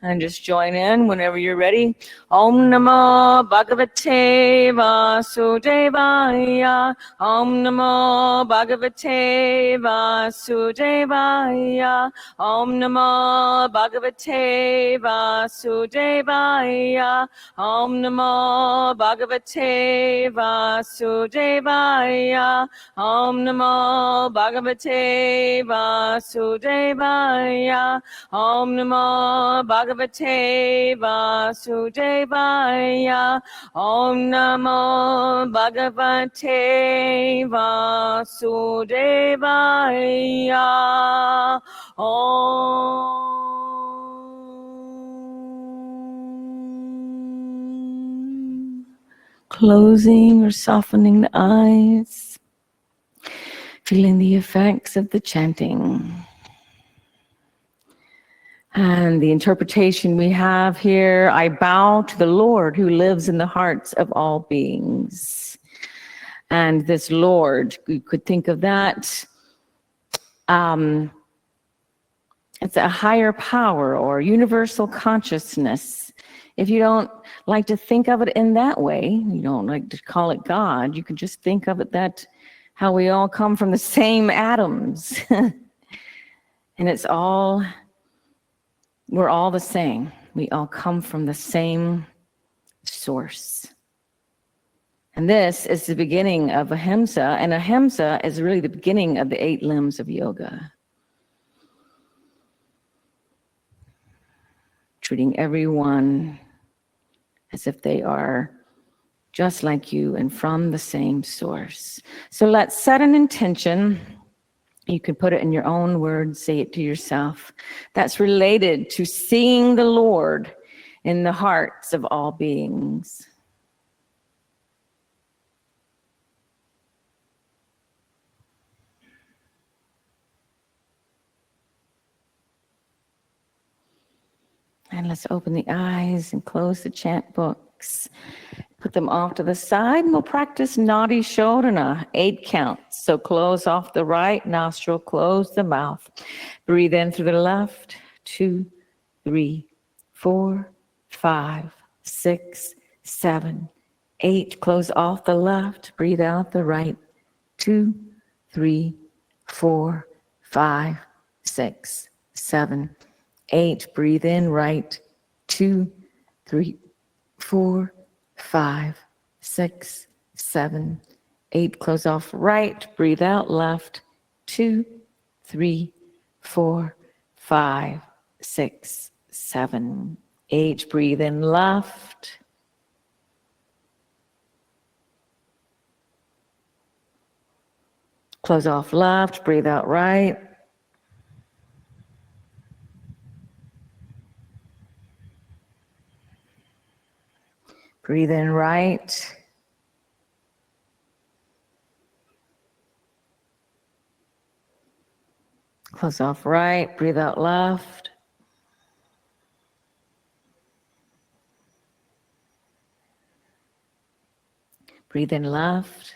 and just join in whenever you're ready. Om Namo Bhagavate Vasudevaya. Om Namo Bhagavate Vasudevaya. Om Namo Bhagavate Vasudevaya. Om Namo Bhagavate Vasudevaya. Om Namo Bhagavate Vasudevaya. Om Namo Bhagavate Vasudevaya. Om Namo Bhagavate Vasudevaya. Om. Closing or softening the eyes. Feeling the effects of the chanting. And the interpretation we have here, I bow to the Lord who lives in the hearts of all beings. And this Lord, you could think of that, it's a higher power or universal consciousness. If you don't like to think of it in that way, you don't like to call it God, you can just think of it that how we all come from the same atoms. And it's all, we're all the same. We all come from the same source. And this is the beginning of ahimsa, and ahimsa is really the beginning of the 8 limbs of yoga. Treating everyone as if they are just like you and from the same source. So let's set an intention. You can put it in your own words, say it to yourself. That's related to seeing the Lord in the hearts of all beings. And let's open the eyes and close the chant books. Put them off to the side, and we'll practice Nadi Shodhana, 8 counts. So close off the right nostril, close the mouth. Breathe in through the left, 2, 3, 4, 5, 6, 7, 8. Close off the left, breathe out the right, 2, 3, 4, 5, 6, 7, 8. Breathe in right, 2, 3, 4, 5, 6, 7, 8. Close off right, breathe out left, 2, 3, 4, 5, 6, 7, 8. Breathe in left. Close off left, breathe out right. Breathe in right. Close off right, breathe out left. Breathe in left.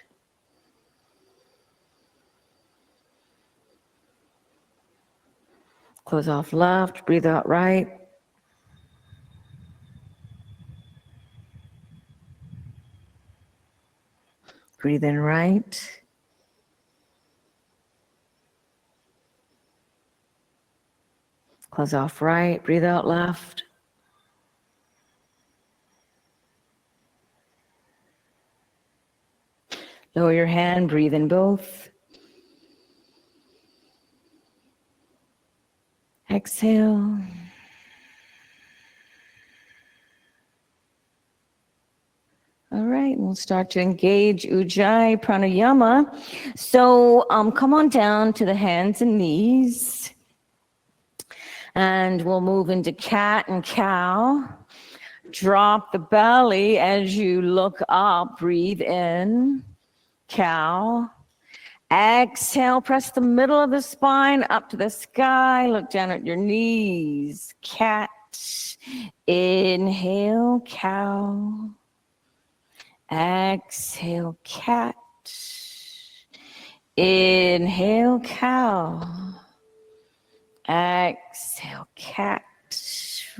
Close off left, breathe out right. Breathe in right. Close off right, breathe out left. Lower your hand, breathe in both. Exhale. All right, we'll start to engage Ujjayi Pranayama. So come on down to the hands and knees. And we'll move into cat and cow. Drop the belly as you look up, breathe in, cow. Exhale, press the middle of the spine up to the sky, look down at your knees, cat. Inhale, cow. Exhale, cat. Inhale, cow. Exhale, cat.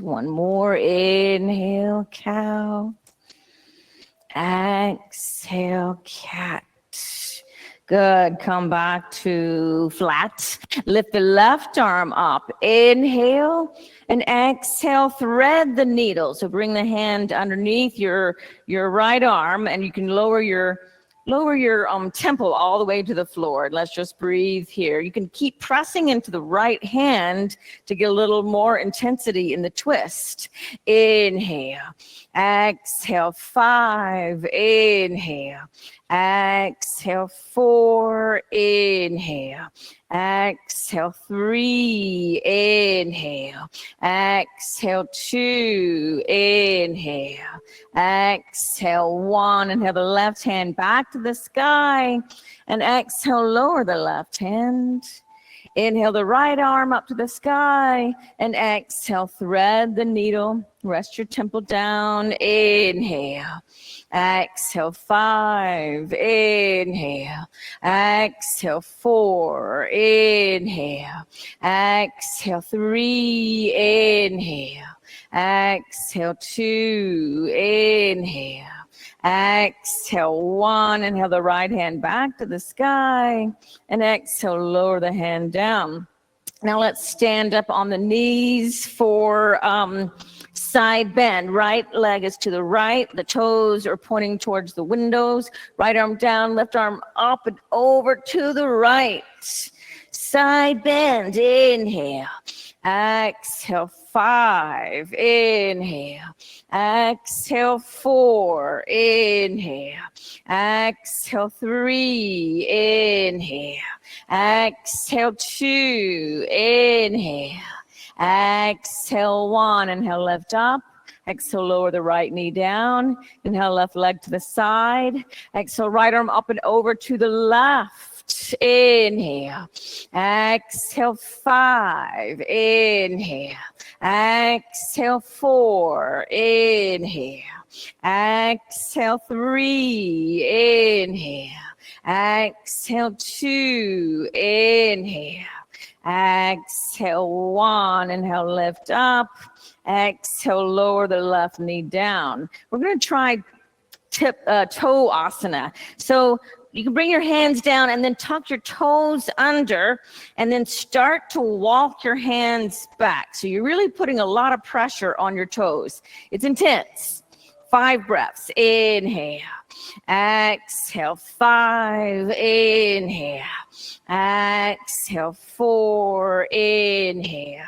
One more. Inhale, cow. Exhale, cat. Good. Come back to flat. Lift the left arm up. Inhale and exhale. Thread the needle. So bring the hand underneath your right arm, and you can lower your temple all the way to the floor. Let's just breathe here. You can keep pressing into the right hand to get a little more intensity in the twist. Inhale. Exhale. 5. Inhale. Exhale. 4. Inhale. Exhale. 3. Inhale. Exhale. 2. Inhale. Exhale. 1. Inhale the left hand back to the sky. And exhale, lower the left hand. Inhale the right arm up to the sky. And exhale, thread the needle. Rest your temple down. Inhale. Exhale. 5. Inhale. Exhale. 4. Inhale. Exhale. 3. Inhale. Exhale. 2. Inhale. Exhale. 1. Inhale the right hand back to the sky. And exhale, lower the hand down. Now let's stand up on the knees for side bend. Right leg is to the right. The toes are pointing towards the windows. Right arm down, left arm up and over to the right. Side bend. Inhale. Exhale. 5. Inhale. Exhale. 4. Inhale. Exhale. 3. Inhale. Exhale. 2. Inhale. Exhale. 1. Inhale, left up. Exhale, lower the right knee down. Inhale, left leg to the side. Exhale, right arm up and over to the left. Inhale. Exhale. 5. Inhale. Exhale. 4. Inhale. Exhale. 3. Inhale. Exhale. 2. Inhale. Exhale. 1. Inhale, lift up. Exhale, lower the left knee down. We're going to try toe asana. So you can bring your hands down and then tuck your toes under and then start to walk your hands back. So you're really putting a lot of pressure on your toes. It's intense. 5 breaths. Inhale. Exhale. 5. Inhale. Exhale. 4. Inhale.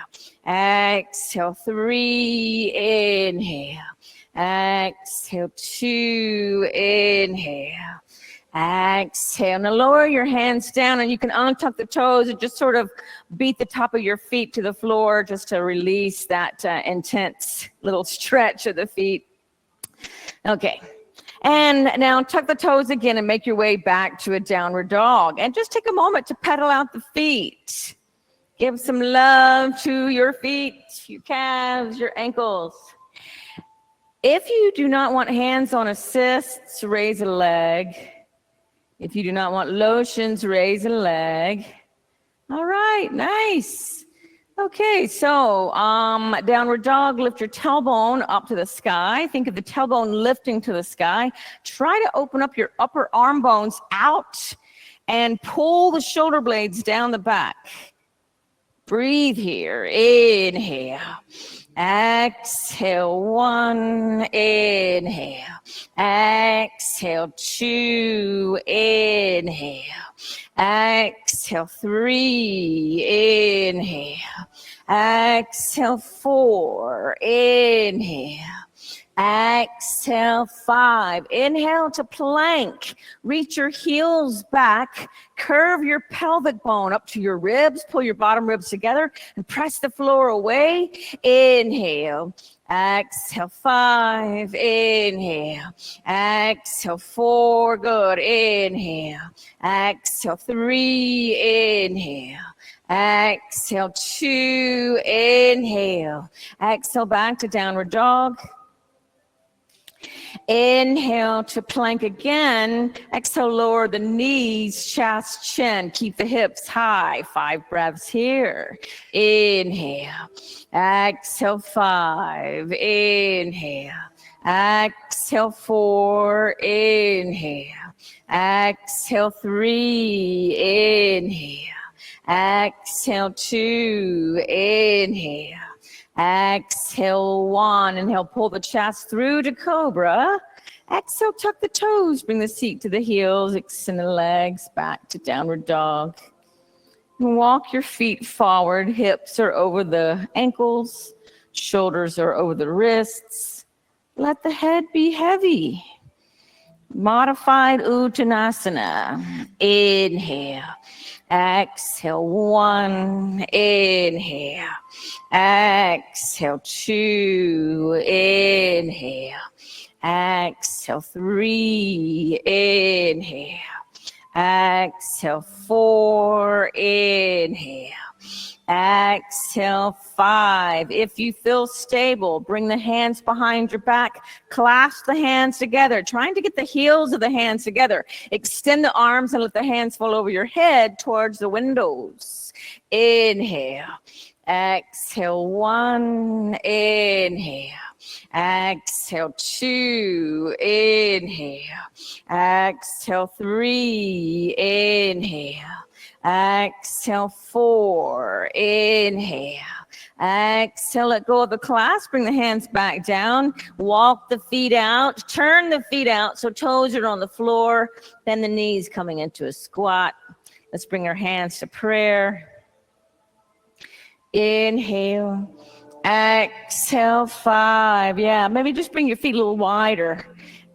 Exhale. 3. Inhale. Exhale. 2. Inhale. Exhale. Now lower your hands down and you can untuck the toes and just sort of beat the top of your feet to the floor just to release that intense little stretch of the feet. Okay. And now tuck the toes again and make your way back to a downward dog. And just take a moment to pedal out the feet. Give some love to your feet, your calves, your ankles. If you do not want hands on assists, raise a leg. If you do not want lotions, raise a leg. All right, nice. Okay, so downward dog, lift your tailbone up to the sky. Think of the tailbone lifting to the sky. Try to open up your upper arm bones out and pull the shoulder blades down the back. Breathe here. Inhale. Exhale. 1. Inhale. Exhale. 2. Inhale. Exhale. 3. Inhale. Exhale. 4. Inhale. Exhale. 5. Inhale to plank. Reach your heels back. Curve your pelvic bone up to your ribs. Pull your bottom ribs together and press the floor away. Inhale. Exhale. 5. Inhale. Exhale. 4. Good. Inhale. Exhale. 3. Inhale. Exhale. 2. Inhale. Exhale back to downward dog. Inhale to plank again. Exhale, lower the knees, chest, chin. Keep the hips high. 5 breaths here. Inhale. Exhale, 5. Inhale. Exhale, 4. Inhale. Exhale, 3. Inhale. Exhale, 2. Inhale. Exhale, 1. Inhale, pull the chest through to cobra. Exhale, tuck the toes, bring the seat to the heels, extend the legs back to downward dog. Walk your feet forward, hips are over the ankles, shoulders are over the wrists. Let the head be heavy. Modified Uttanasana. Inhale. Exhale, 1. Inhale. Exhale, 2. Inhale. Exhale, 3. Inhale. Exhale, 4. Inhale. Exhale, 5. If you feel stable, bring the hands behind your back. Clasp the hands together, trying to get the heels of the hands together. Extend the arms and let the hands fall over your head towards the windows. Inhale. Exhale, 1. Inhale. Exhale, 2. Inhale. Exhale, 3. Inhale. Exhale, 4. Inhale. Exhale, let go of the clasp. Bring the hands back down. Walk the feet out. Turn the feet out so toes are on the floor. Then the knees coming into a squat. Let's bring our hands to prayer. Inhale. Exhale, 5. Yeah, maybe just bring your feet a little wider.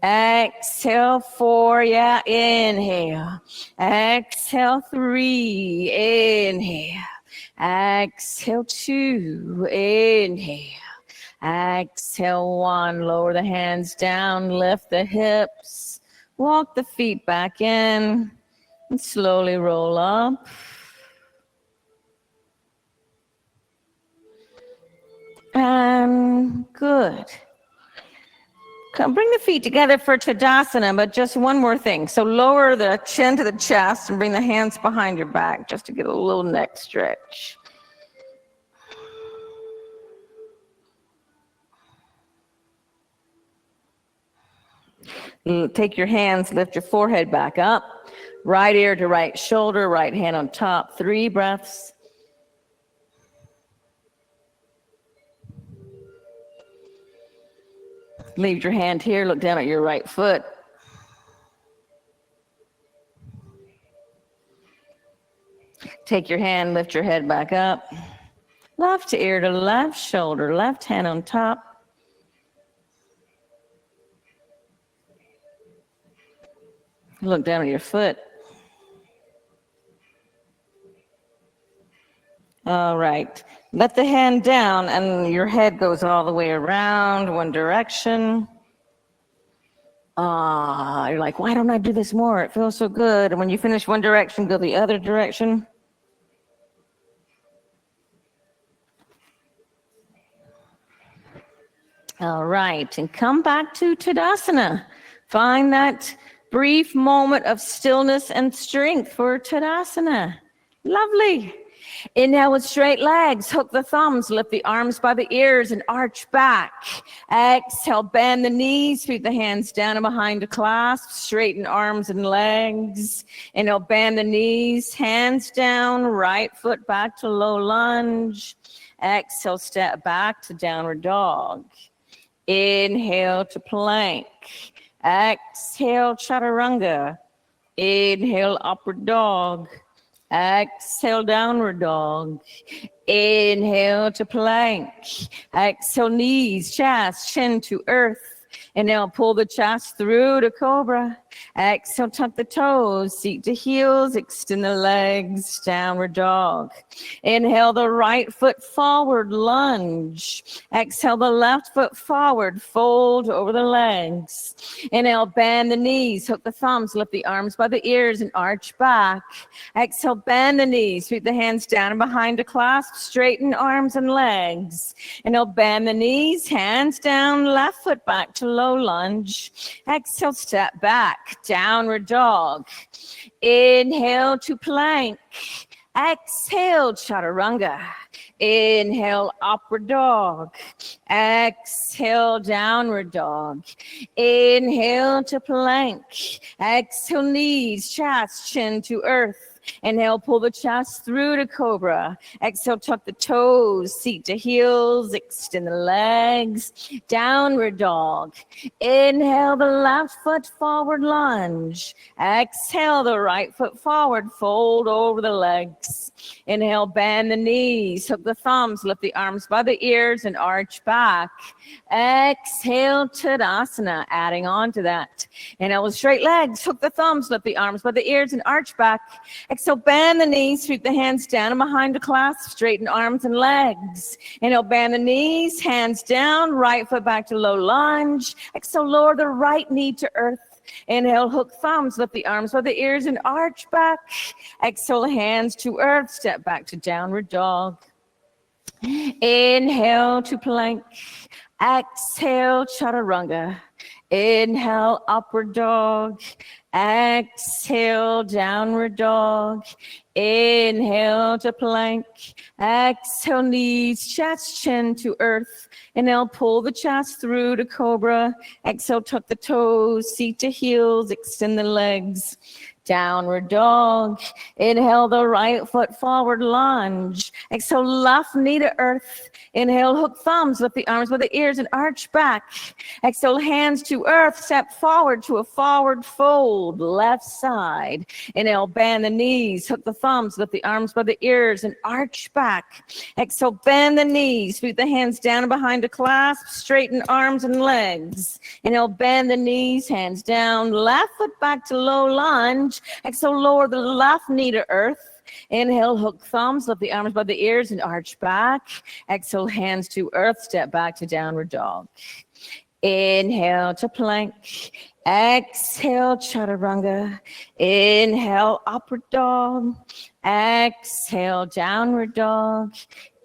Exhale, 4. Yeah, inhale. Exhale, 3. Inhale. Exhale, 2. Inhale. Exhale, 1. Lower the hands down. Lift the hips. Walk the feet back in. And slowly roll up. And good. Come, bring the feet together for Tadasana, but just one more thing. So lower the chin to the chest and bring the hands behind your back just to get a little neck stretch. Take your hands, lift your forehead back up. Right ear to right shoulder, right hand on top. 3 breaths. Leave your hand here, look down at your right foot. Take your hand, lift your head back up. Left ear to left shoulder, left hand on top. Look down at your foot. All right. Let the hand down and your head goes all the way around one direction. You're like, why don't I do this more? It feels so good. And when you finish one direction, go the other direction. All right, and come back to Tadasana. Find that brief moment of stillness and strength for Tadasana. Lovely. Inhale with straight legs, hook the thumbs, lift the arms by the ears and arch back. Exhale, bend the knees, sweep the hands down and behind to clasp, straighten arms and legs. Inhale, bend the knees, hands down, right foot back to low lunge. Exhale, step back to downward dog. Inhale to plank. Exhale, chaturanga. Inhale, upward dog. Exhale, downward dog. Inhale to plank. Exhale, knees, chest, chin to earth. Inhale, pull the chest through to cobra. Exhale, tuck the toes, seat to heels, extend the legs, downward dog. Inhale the right foot forward, lunge. Exhale the left foot forward, fold over the legs. Inhale, bend the knees, hook the thumbs, lift the arms by the ears and arch back. Exhale, bend the knees, sweep the hands down and behind to clasp, straighten arms and legs. Inhale, bend the knees, hands down, left foot back to low lunge. Exhale, step back, downward dog. Inhale to plank. Exhale, chaturanga. Inhale, upward dog. Exhale, downward dog. Inhale to plank. Exhale, knees, chest, chin to earth. Inhale, pull the chest through to cobra. Exhale, tuck the toes, seat to heels, extend the legs, downward dog. Inhale, the left foot forward lunge. Exhale, the right foot forward, fold over the legs. Inhale, bend the knees, hook the thumbs, lift the arms by the ears and arch back. Exhale, Tadasana, adding on to that. Inhale with straight legs, hook the thumbs, lift the arms by the ears and arch back. Exhale, bend the knees, sweep the hands down and behind to clasp, straighten arms and legs. Inhale, bend the knees, hands down, right foot back to low lunge. Exhale, lower the right knee to earth. Inhale, hook thumbs, lift the arms by the ears and arch back. Exhale, hands to earth, step back to downward dog. Inhale to plank. Exhale, chaturanga. Inhale, upward dog. Exhale, downward dog. Inhale to plank. Exhale, knees, chest, chin to earth. Inhale, pull the chest through to cobra. Exhale, tuck the toes, seat to heels, extend the legs. Downward dog. Inhale the right foot forward lunge. Exhale, left knee to earth. Inhale, hook thumbs, lift the arms by the ears and arch back. Exhale, hands to earth, step forward to a forward fold, left side. Inhale, bend the knees, hook the thumbs, lift the arms by the ears and arch back. Exhale, bend the knees, sweep the hands down and behind to clasp, straighten arms and legs. Inhale, bend the knees, hands down, left foot back to low lunge. Exhale, lower the left knee to earth. Inhale, hook thumbs, lift the arms by the ears and arch back. Exhale, hands to earth, step back to downward dog. Inhale to plank. Exhale, chaturanga. Inhale, upward dog. Exhale, downward dog.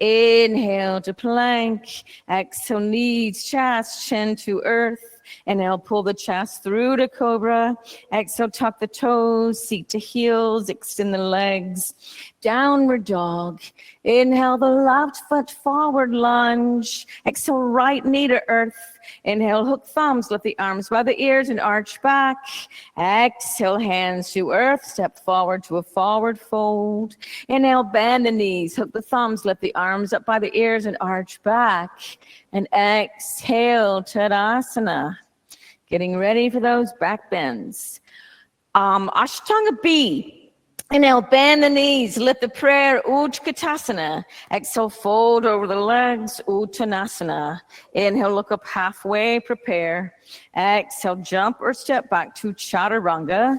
Inhale to plank. Exhale, knees, chest, chin to earth. Inhale, pull the chest through to cobra. Exhale, tuck the toes, seat to heels, extend the legs. Downward dog. Inhale, the left foot forward lunge. Exhale, right knee to earth. Inhale, hook thumbs, lift the arms by the ears and arch back. Exhale, hands to earth, step forward to a forward fold. Inhale, bend the knees, hook the thumbs, lift the arms up by the ears and arch back. And exhale, Tadasana. Getting ready for those back bends. Ashtanga B. Inhale, bend the knees, lift the prayer, Utkatasana. Exhale, fold over the legs, Uttanasana. Inhale, look up halfway, prepare. Exhale, jump or step back to Chaturanga.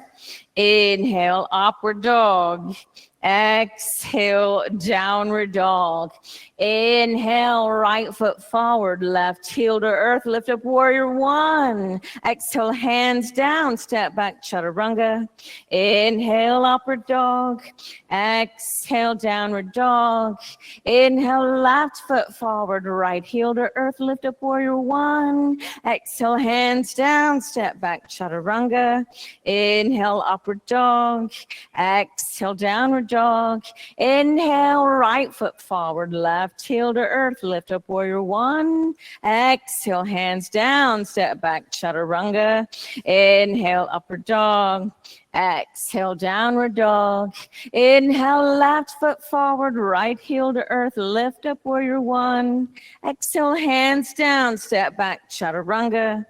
Inhale, upward dog. Exhale, downward dog. Inhale, right foot forward, left heel to earth, lift up warrior one. Exhale, hands down, step back, chaturanga. Inhale, upward dog. Exhale, downward dog. Inhale, left foot forward, right heel to earth, lift up warrior one. Exhale, hands down, step back, chaturanga. Inhale, upward dog. Exhale, downward dog. Inhale, right foot forward, left heel to earth, lift up warrior one. Exhale, hands down, step back, chaturanga. Inhale, upward dog. Exhale, downward dog. Inhale, left foot forward, right heel to earth, lift up warrior one. Exhale, hands down, step back, chaturanga.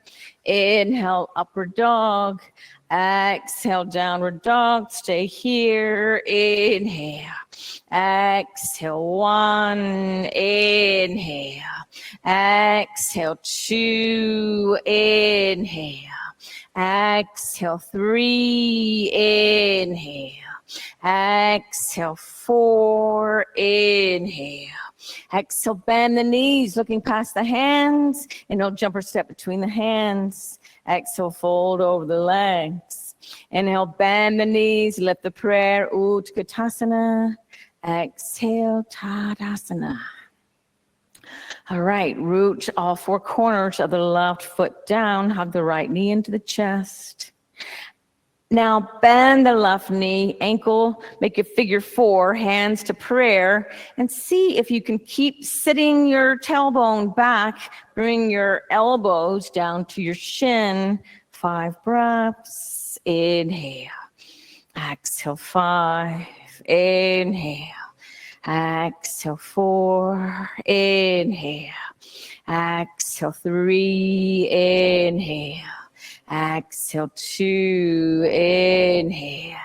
Inhale, upward dog. Exhale, downward dog. Stay here. Inhale. Exhale, one. Inhale. Exhale, two. Inhale. Exhale, 3, inhale. Exhale, 4, inhale. Exhale, bend the knees, looking past the hands. Inhale, jumper step between the hands. Exhale, fold over the legs. Inhale, bend the knees, lift the prayer, Utkatasana. Exhale, Tadasana. All right, root all four corners of the left foot down, hug the right knee into the chest. Now bend the left knee, ankle, make a figure 4, hands to prayer, and see if you can keep sitting your tailbone back. Bring your elbows down to your shin. 5 breaths. Inhale. Exhale, 5. Inhale. Exhale, 4. Inhale. Exhale, 3. Inhale. Exhale, 2, inhale.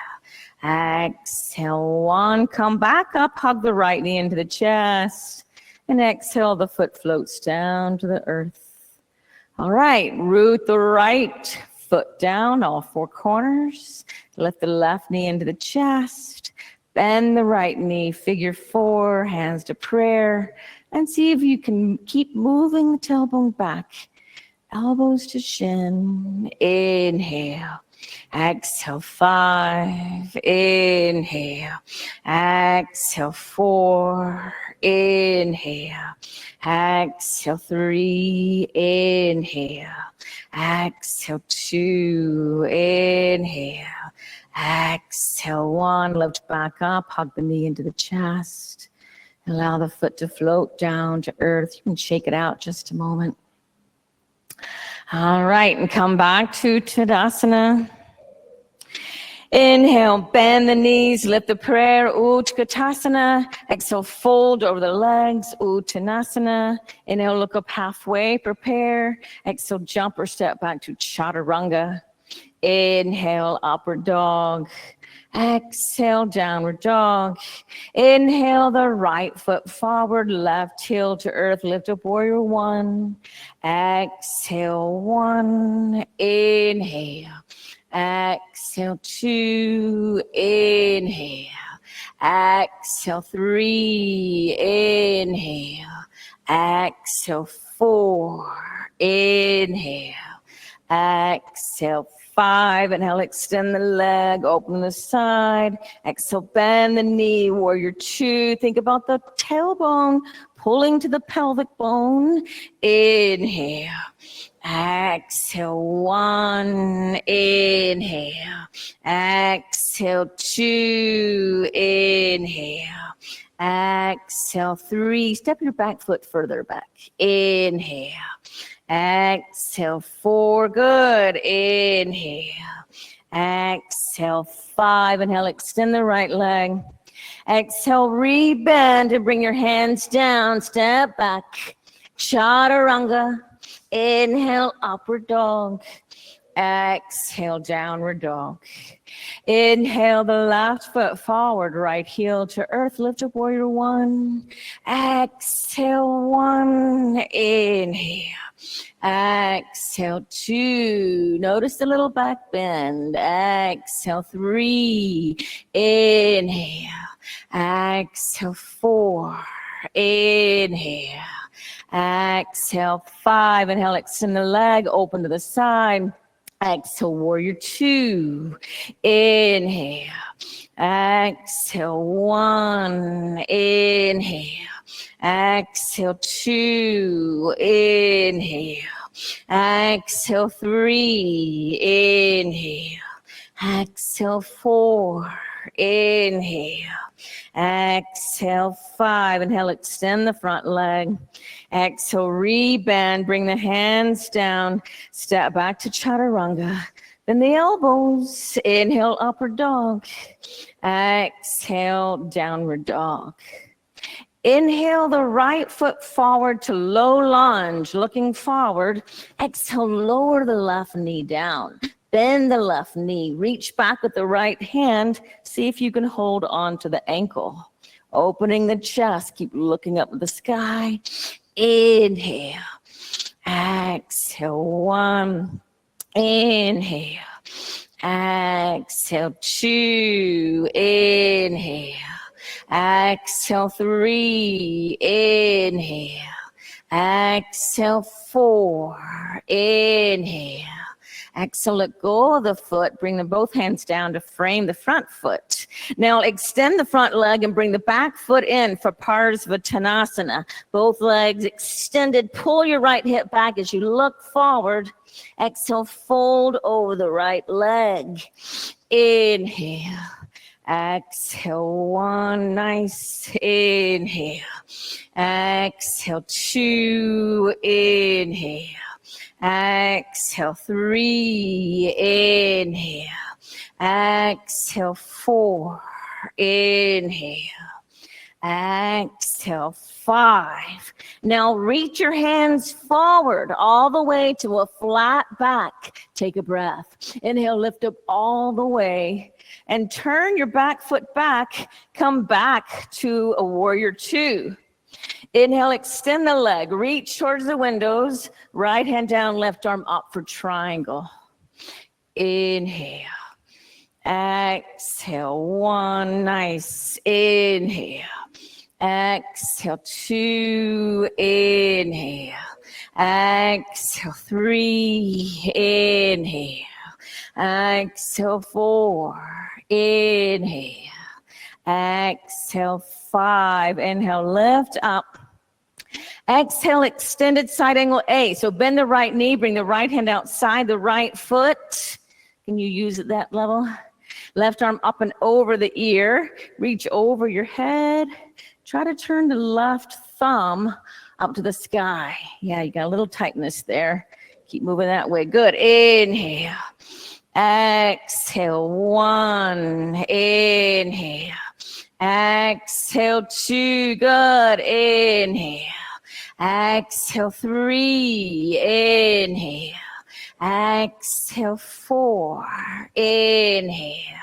Exhale, 1, come back up, hug the right knee into the chest. And exhale, the foot floats down to the earth. All right, root the right foot down, all four corners. Lift the left knee into the chest. Bend the right knee, figure 4, hands to prayer. And see if you can keep moving the tailbone back. Elbows to shin, inhale, exhale, 5, inhale, exhale, 4, inhale, exhale, 3, inhale, exhale, 2, inhale, exhale, 1, lift back up, hug the knee into the chest, allow the foot to float down to earth. You can shake it out just a moment. All right, and come back to Tadasana. Inhale, bend the knees, lift the prayer, Utkatasana. Exhale, fold over the legs, Uttanasana. Inhale, look up halfway, prepare. Exhale, jump or step back to Chaturanga. Inhale, upward dog. Exhale, downward dog. Inhale, the right foot forward, left heel to earth, lift up warrior 1. Exhale, 1, inhale. Exhale, 2, inhale. Exhale, 3, inhale. Exhale, 4, inhale. Exhale, 5, inhale, extend the leg, open the side. Exhale, bend the knee, warrior 2. Think about the tailbone pulling to the pelvic bone. Inhale. Exhale, 1, inhale. Exhale, 2, inhale. Exhale, 3, step your back foot further back. Inhale. Exhale, 4, good. Inhale. Exhale, 5, inhale, extend the right leg. Exhale, rebend and bring your hands down, step back. Chaturanga. Inhale, upward dog. Exhale, downward dog. Inhale, the left foot forward, right heel to earth, lift up warrior 1. Exhale, 1, inhale. Exhale, 2, notice the little back bend. Exhale, 3, inhale. Exhale, 4, inhale. Exhale, 5, inhale, extend the leg, open to the side. Exhale, warrior 2, inhale. Exhale, 1, inhale. Exhale, 2, inhale. Exhale, 3, inhale. Exhale, 4, inhale. Exhale, 5, inhale, extend the front leg. Exhale, rebend, bring the hands down, step back to Chaturanga. Then the elbows, inhale, upward dog. Exhale, downward dog. Inhale the right foot forward to low lunge, looking forward. Exhale, lower the left knee down. Bend the left knee, reach back with the right hand. See if you can hold on to the ankle. Opening the chest, keep looking up at the sky. Inhale. Exhale, 1. Inhale. Exhale, 2. Inhale. Exhale, 3. Inhale. Exhale, 4. Inhale. Exhale, let go of the foot. Bring both hands down to frame the front foot. Now extend the front leg and bring the back foot in for Parsvottanasana. Both legs extended. Pull your right hip back as you look forward. Exhale, fold over the right leg. Inhale. Exhale, 1. Nice. Inhale. Exhale, 2. Inhale. Exhale, 3. Inhale. Exhale, 4. Inhale. Exhale, 5. Now reach your hands forward all the way to a flat back. Take a breath. Inhale, lift up all the way and turn your back foot back. Come back to a warrior 2. Inhale, extend the leg, reach towards the windows, right hand down, left arm up for triangle. Inhale. Exhale, 1. Nice. Inhale. Exhale, 2. Inhale. Exhale, 3. Inhale. Exhale, 4. Inhale. Exhale, 5. Inhale, lift up. Exhale, extended side angle A. So bend the right knee, bring the right hand outside the right foot. Can you use it that level? Left arm up and over the ear. Reach over your head. Try to turn the left thumb up to the sky. Yeah, you got a little tightness there. Keep moving that way. Good. Inhale. Exhale, 1. Inhale. Exhale, 2. Good. Inhale. Exhale, 3. Inhale. Exhale, 4. Inhale.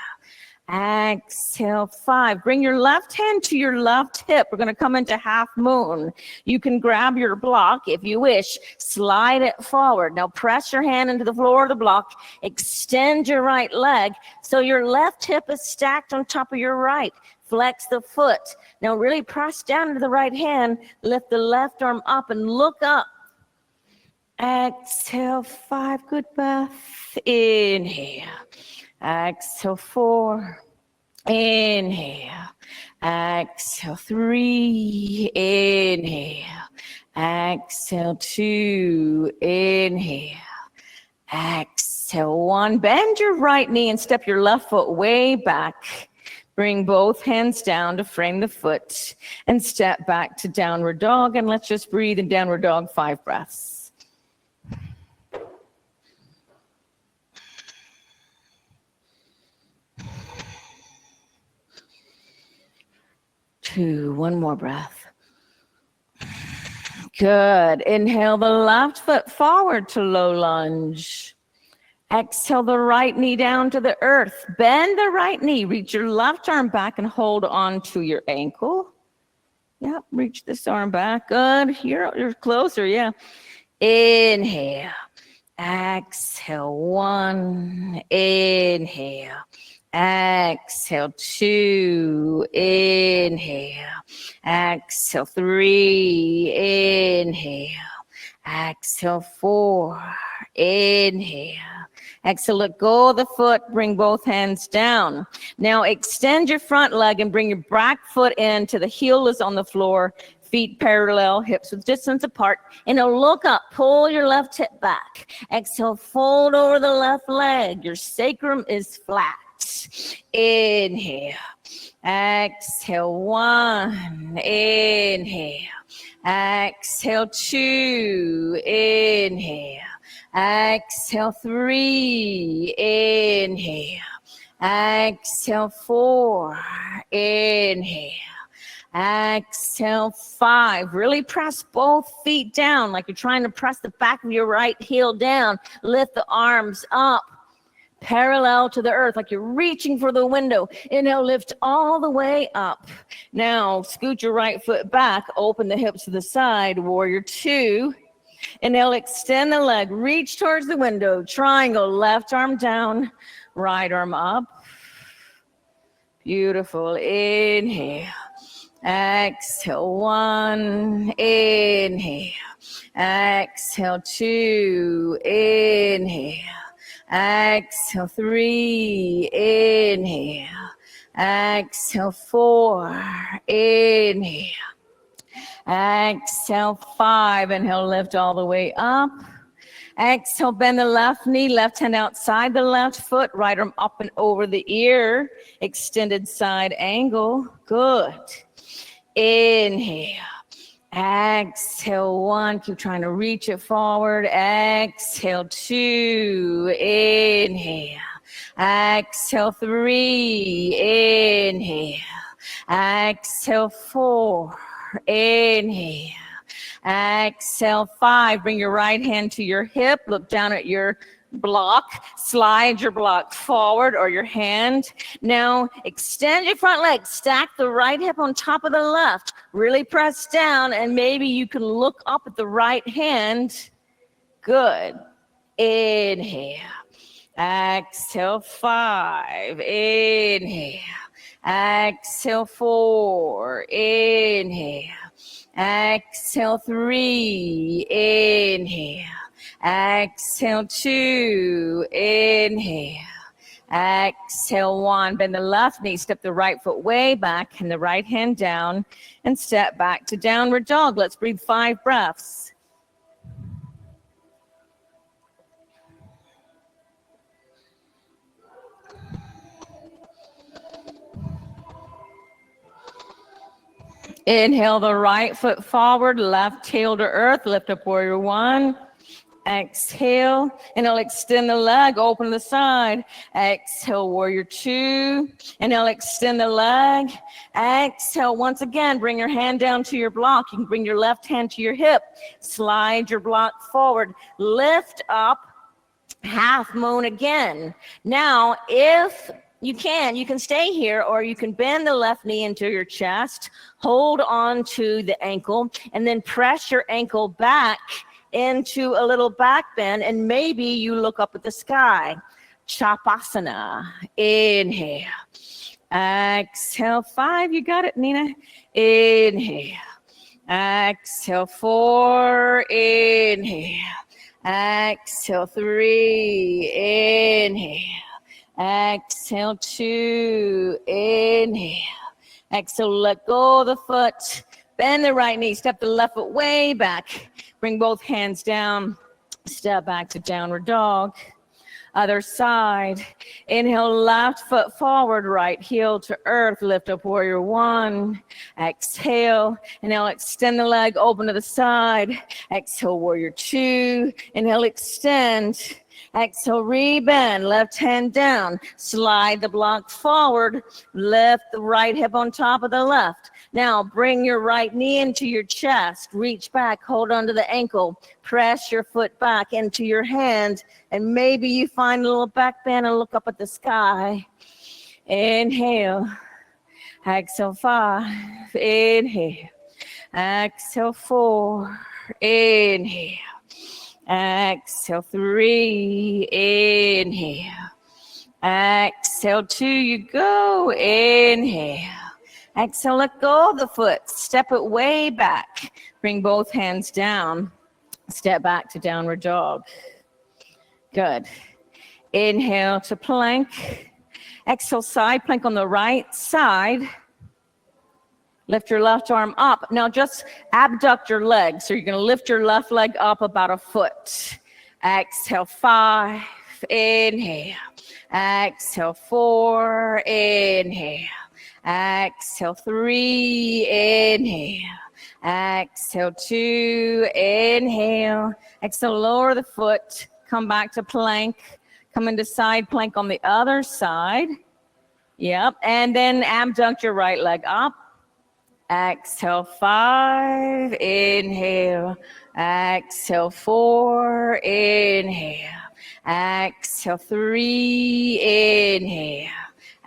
Exhale, 5. Bring your left hand to your left hip. We're going to come into half moon. You can grab your block if you wish. Slide it forward. Now press your hand into the floor of the block. Extend your right leg so your left hip is stacked on top of your right. Flex the foot. Now really press down into the right hand. Lift the left arm up and look up. Exhale, 5. Good breath. Inhale. Exhale, 4. Inhale. Exhale, 3. Inhale. Exhale, 2. Inhale. Exhale, 1. Bend your right knee and step your left foot way back. Bring both hands down to frame the foot and step back to downward dog. And let's just breathe in downward dog 5 breaths. 2. 1 more breath. Good. Inhale the left foot forward to low lunge. Exhale the right knee down to the earth. Bend the right knee. Reach your left arm back and hold on to your ankle. Yep, reach this arm back. Good. You're closer, yeah. Inhale. Exhale, 1. Inhale. Exhale, 2. Inhale. Exhale, 3. Inhale. Exhale, 4. Inhale. Exhale, let go of the foot. Bring both hands down. Now extend your front leg and bring your back foot in to the heel is on the floor. Feet parallel, hips with distance apart. And now look up, pull your left hip back. Exhale, fold over the left leg. Your sacrum is flat. Inhale. Exhale, 1. Inhale. Exhale, 2. Inhale. Exhale, 3. Inhale. Exhale, 4. Inhale. Exhale, 5. Really press both feet down like you're trying to press the back of your right heel down. Lift the arms up, parallel to the earth, like you're reaching for the window. Inhale, lift all the way up. Now, scoot your right foot back, open the hips to the side, warrior 2. Inhale, extend the leg, reach towards the window, triangle, left arm down, right arm up. Beautiful. Inhale. Exhale, 1. Inhale. Exhale, 2. Inhale. Exhale, 3. Inhale. Exhale, 4. Inhale. Exhale, 5. Inhale, lift all the way up. Exhale, bend the left knee, left hand outside the left foot, right arm up and over the ear, extended side angle. Good. Inhale. Exhale, 1. Keep trying to reach it forward. Exhale, 2. Inhale. Exhale, 3. Inhale. Exhale, 4. Inhale. Exhale, 5. Bring your right hand to your hip. Look down at your block. Slide your block forward or your hand. Now extend your front leg. Stack the right hip on top of the left. Really press down, and maybe you can look up at the right hand. Good. Inhale. Exhale, 5. Inhale. Exhale, 4. Inhale. Exhale, 3. Inhale. Exhale, 2. Inhale. Exhale, 1. Bend the left knee, step the right foot way back and the right hand down and step back to downward dog. Let's breathe 5 breaths. Inhale the right foot forward, left tail to earth, lift up warrior 1. Exhale, inhale, extend the leg, open the side. Exhale, warrior 2. Inhale, extend the leg. Exhale, once again, bring your hand down to your block. You can bring your left hand to your hip. Slide your block forward. Lift up, half moon again. Now, if you can stay here, or you can bend the left knee into your chest, hold on to the ankle, and then press your ankle back into a little back bend, and maybe you look up at the sky. Chapasana. Inhale. Exhale, 5. You got it, Nina. Inhale. Exhale, 4. Inhale. Exhale, 3. Inhale. Exhale, 2. Inhale. Exhale, let go of the foot. Bend the right knee. Step the left foot way back. Bring both hands down. Step back to downward dog. Other side. Inhale, left foot forward, right heel to earth. Lift up warrior 1. Exhale. Inhale, extend the leg, open to the side. Exhale, warrior 2. Inhale, extend. Exhale, rebend, left hand down. Slide the block forward. Lift the right hip on top of the left. Now bring your right knee into your chest. Reach back, hold onto the ankle. Press your foot back into your hand. And maybe you find a little back bend and look up at the sky. Inhale. Exhale, 5. Inhale. Exhale, 4. Inhale. Exhale, 3. Inhale. Exhale, 2. You go. Inhale. Exhale, let go of the foot. Step it way back. Bring both hands down. Step back to downward dog. Good. Inhale to plank. Exhale, side plank on the right side. Lift your left arm up. Now just abduct your leg. So you're going to lift your left leg up about a foot. Exhale, 5. Inhale. Exhale, 4. Inhale. Exhale, 3. Inhale. Exhale, 2. Inhale. Exhale, lower the foot. Come back to plank. Come into side plank on the other side. Yep. And then abduct your right leg up. Exhale, 5. Inhale. Exhale, 4. Inhale. Exhale, 3. Inhale.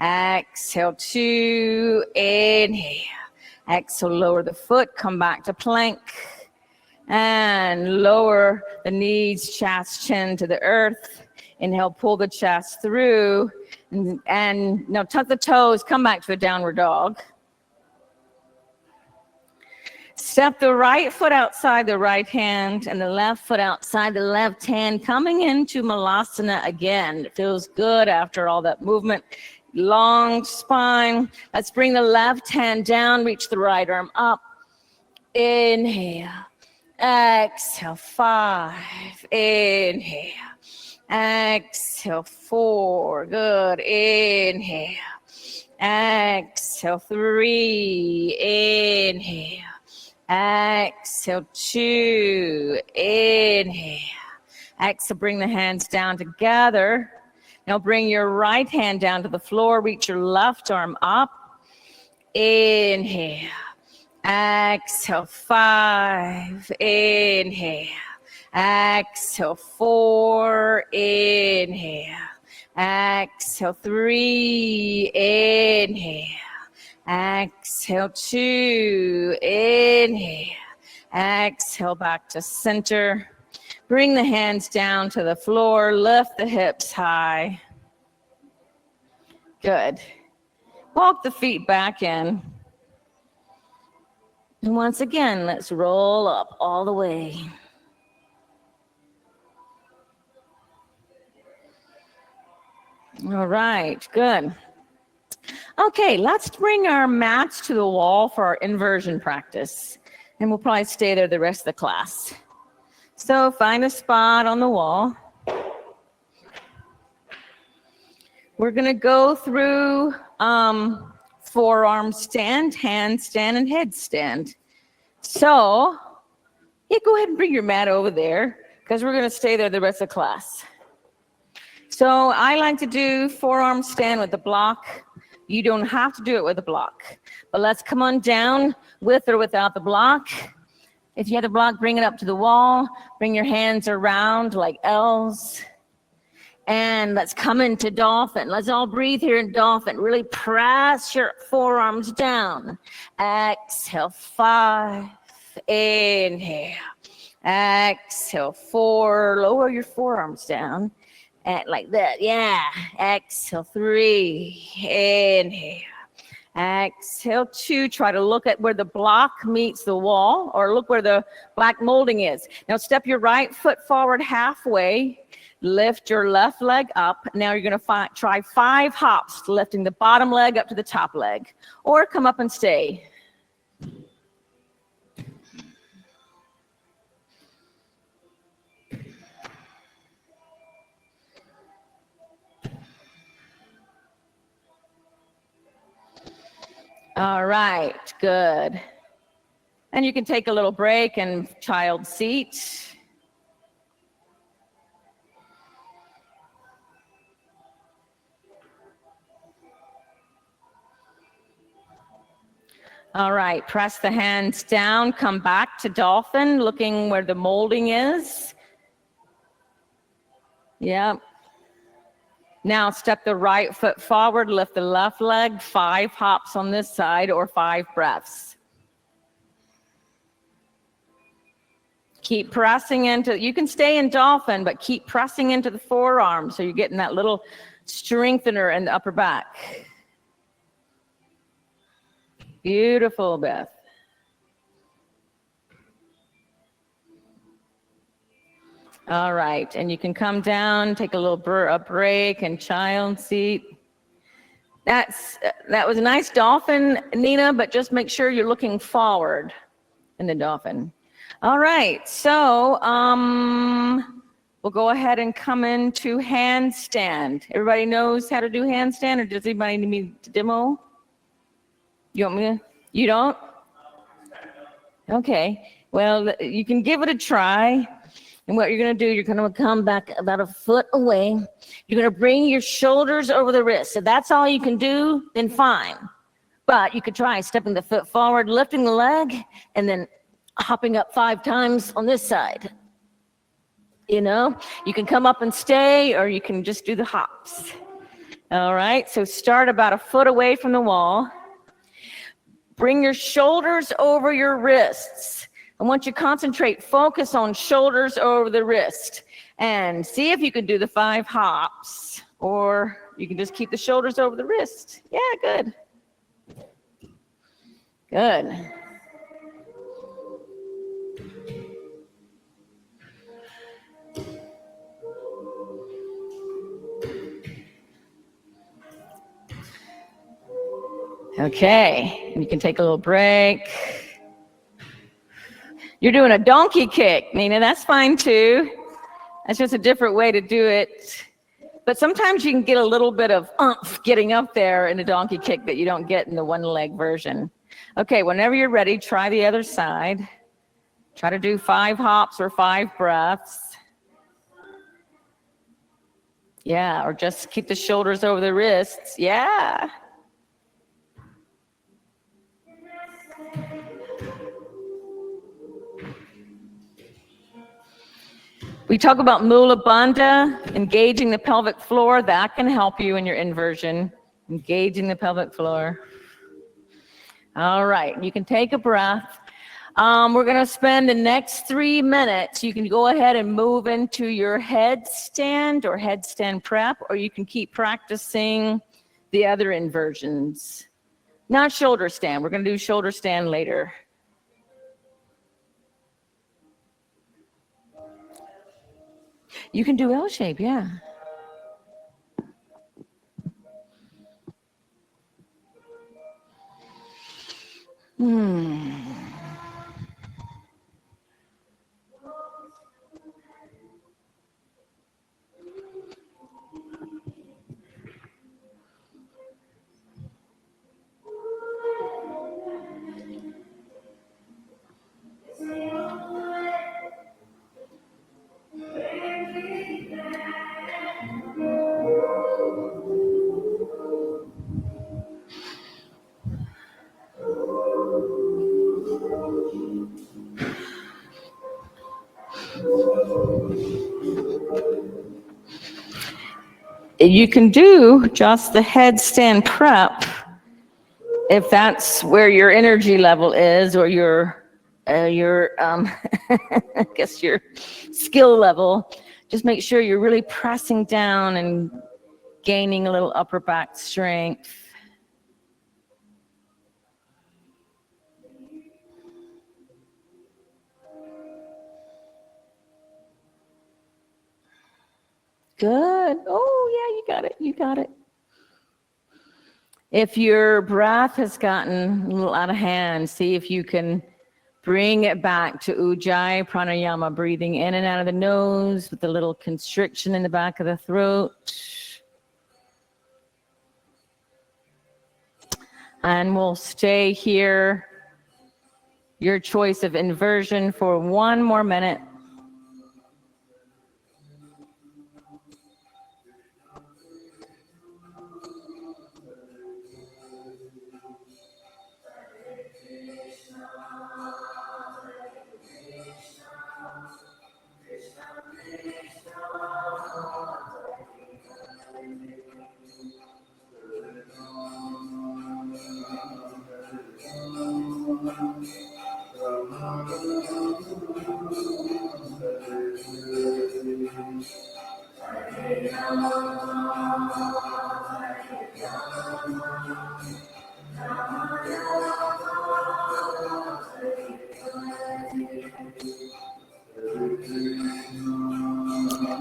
Exhale, 2. Inhale. Exhale, lower the foot. Come back to plank. And lower the knees, chest, chin to the earth. Inhale, pull the chest through. And now tuck the toes, come back to a downward dog. Step the right foot outside the right hand and the left foot outside the left hand, coming into Malasana again. It feels good after all that movement. Long spine. Let's bring the left hand down, reach the right arm up. Inhale. Exhale, 5. Inhale. Exhale, 4. Good. Inhale. Exhale, 3. Inhale. Exhale, 2. Inhale. Exhale, bring the hands down together. Now bring your right hand down to the floor. Reach your left arm up. Inhale. Exhale, 5. Inhale. Exhale, 4. Inhale. Exhale, 3. Inhale. Exhale, 2. Inhale. Exhale, back to center. Bring the hands down to the floor. Lift the hips high. Good. Walk the feet back in. And once again, let's roll up all the way. All right, good. Okay, let's bring our mats to the wall for our inversion practice. And we'll probably stay there the rest of the class. So find a spot on the wall. We're going to go through forearm stand, handstand, and headstand. So go ahead and bring your mat over there because we're going to stay there the rest of the class. So I like to do forearm stand with the block. You don't have to do it with the block, but let's come on down with or without the block. If you have the block, bring it up to the wall. Bring your hands around like L's. And let's come into dolphin. Let's all breathe here in dolphin. Really press your forearms down. Exhale, 5. Inhale. Exhale, 4. Lower your forearms down. And like that, yeah. Exhale, 3. Inhale. Exhale, 2. Try to look at where the block meets the wall or look where the black molding is. Now step your right foot forward halfway. Lift your left leg up. Now you're going to try 5 hops, lifting the bottom leg up to the top leg. Or come up and stay. All right, good. And you can take a little break and child seat. All right, press the hands down, come back to dolphin, looking where the molding is. Yep. Now step the right foot forward, lift the left leg, 5 hops on this side or 5 breaths. Keep pressing into, you can stay in dolphin, but keep pressing into the forearm so you're getting that little strengthener in the upper back. Beautiful, Beth. All right, and you can come down, take a little break and child seat. That was a nice dolphin, Nina, but just make sure you're looking forward in the dolphin. All right, so we'll go ahead and come into handstand. Everybody knows how to do handstand, or does anybody need me to demo? You want me to? You don't? Okay, well, you can give it a try. And what you're going to do, you're going to come back about a foot away. You're going to bring your shoulders over the wrist. If that's all you can do, then fine. But you could try stepping the foot forward, lifting the leg, and then hopping up 5 times on this side. You know, you can come up and stay, or you can just do the hops. All right, so start about a foot away from the wall. Bring your shoulders over your wrists. I want you to concentrate, focus on shoulders over the wrist, and see if you can do the 5 hops, or you can just keep the shoulders over the wrist. Yeah, good. Good. Okay, you can take a little break. You're doing a donkey kick, Nina, that's fine too. That's just a different way to do it. But sometimes you can get a little bit of oomph getting up there in a donkey kick that you don't get in the one leg version. Okay, whenever you're ready, try the other side. Try to do 5 hops or 5 breaths. Yeah, or just keep the shoulders over the wrists. Yeah. We talk about Mula Bandha, engaging the pelvic floor. That can help you in your inversion, engaging the pelvic floor. All right, you can take a breath. We're going to spend the next 3 minutes. You can go ahead and move into your headstand or headstand prep, or you can keep practicing the other inversions. Not shoulder stand. We're going to do shoulder stand later. You can do L shape, yeah. You can do just the headstand prep if that's where your energy level is, or your I guess your skill level. Just make sure you're really pressing down and gaining a little upper back strength. Good. Oh, yeah, you got it. You got it. If your breath has gotten a little out of hand, see if you can bring it back to Ujjayi Pranayama, breathing in and out of the nose with a little constriction in the back of the throat. And we'll stay here, your choice of inversion, for 1 more minute.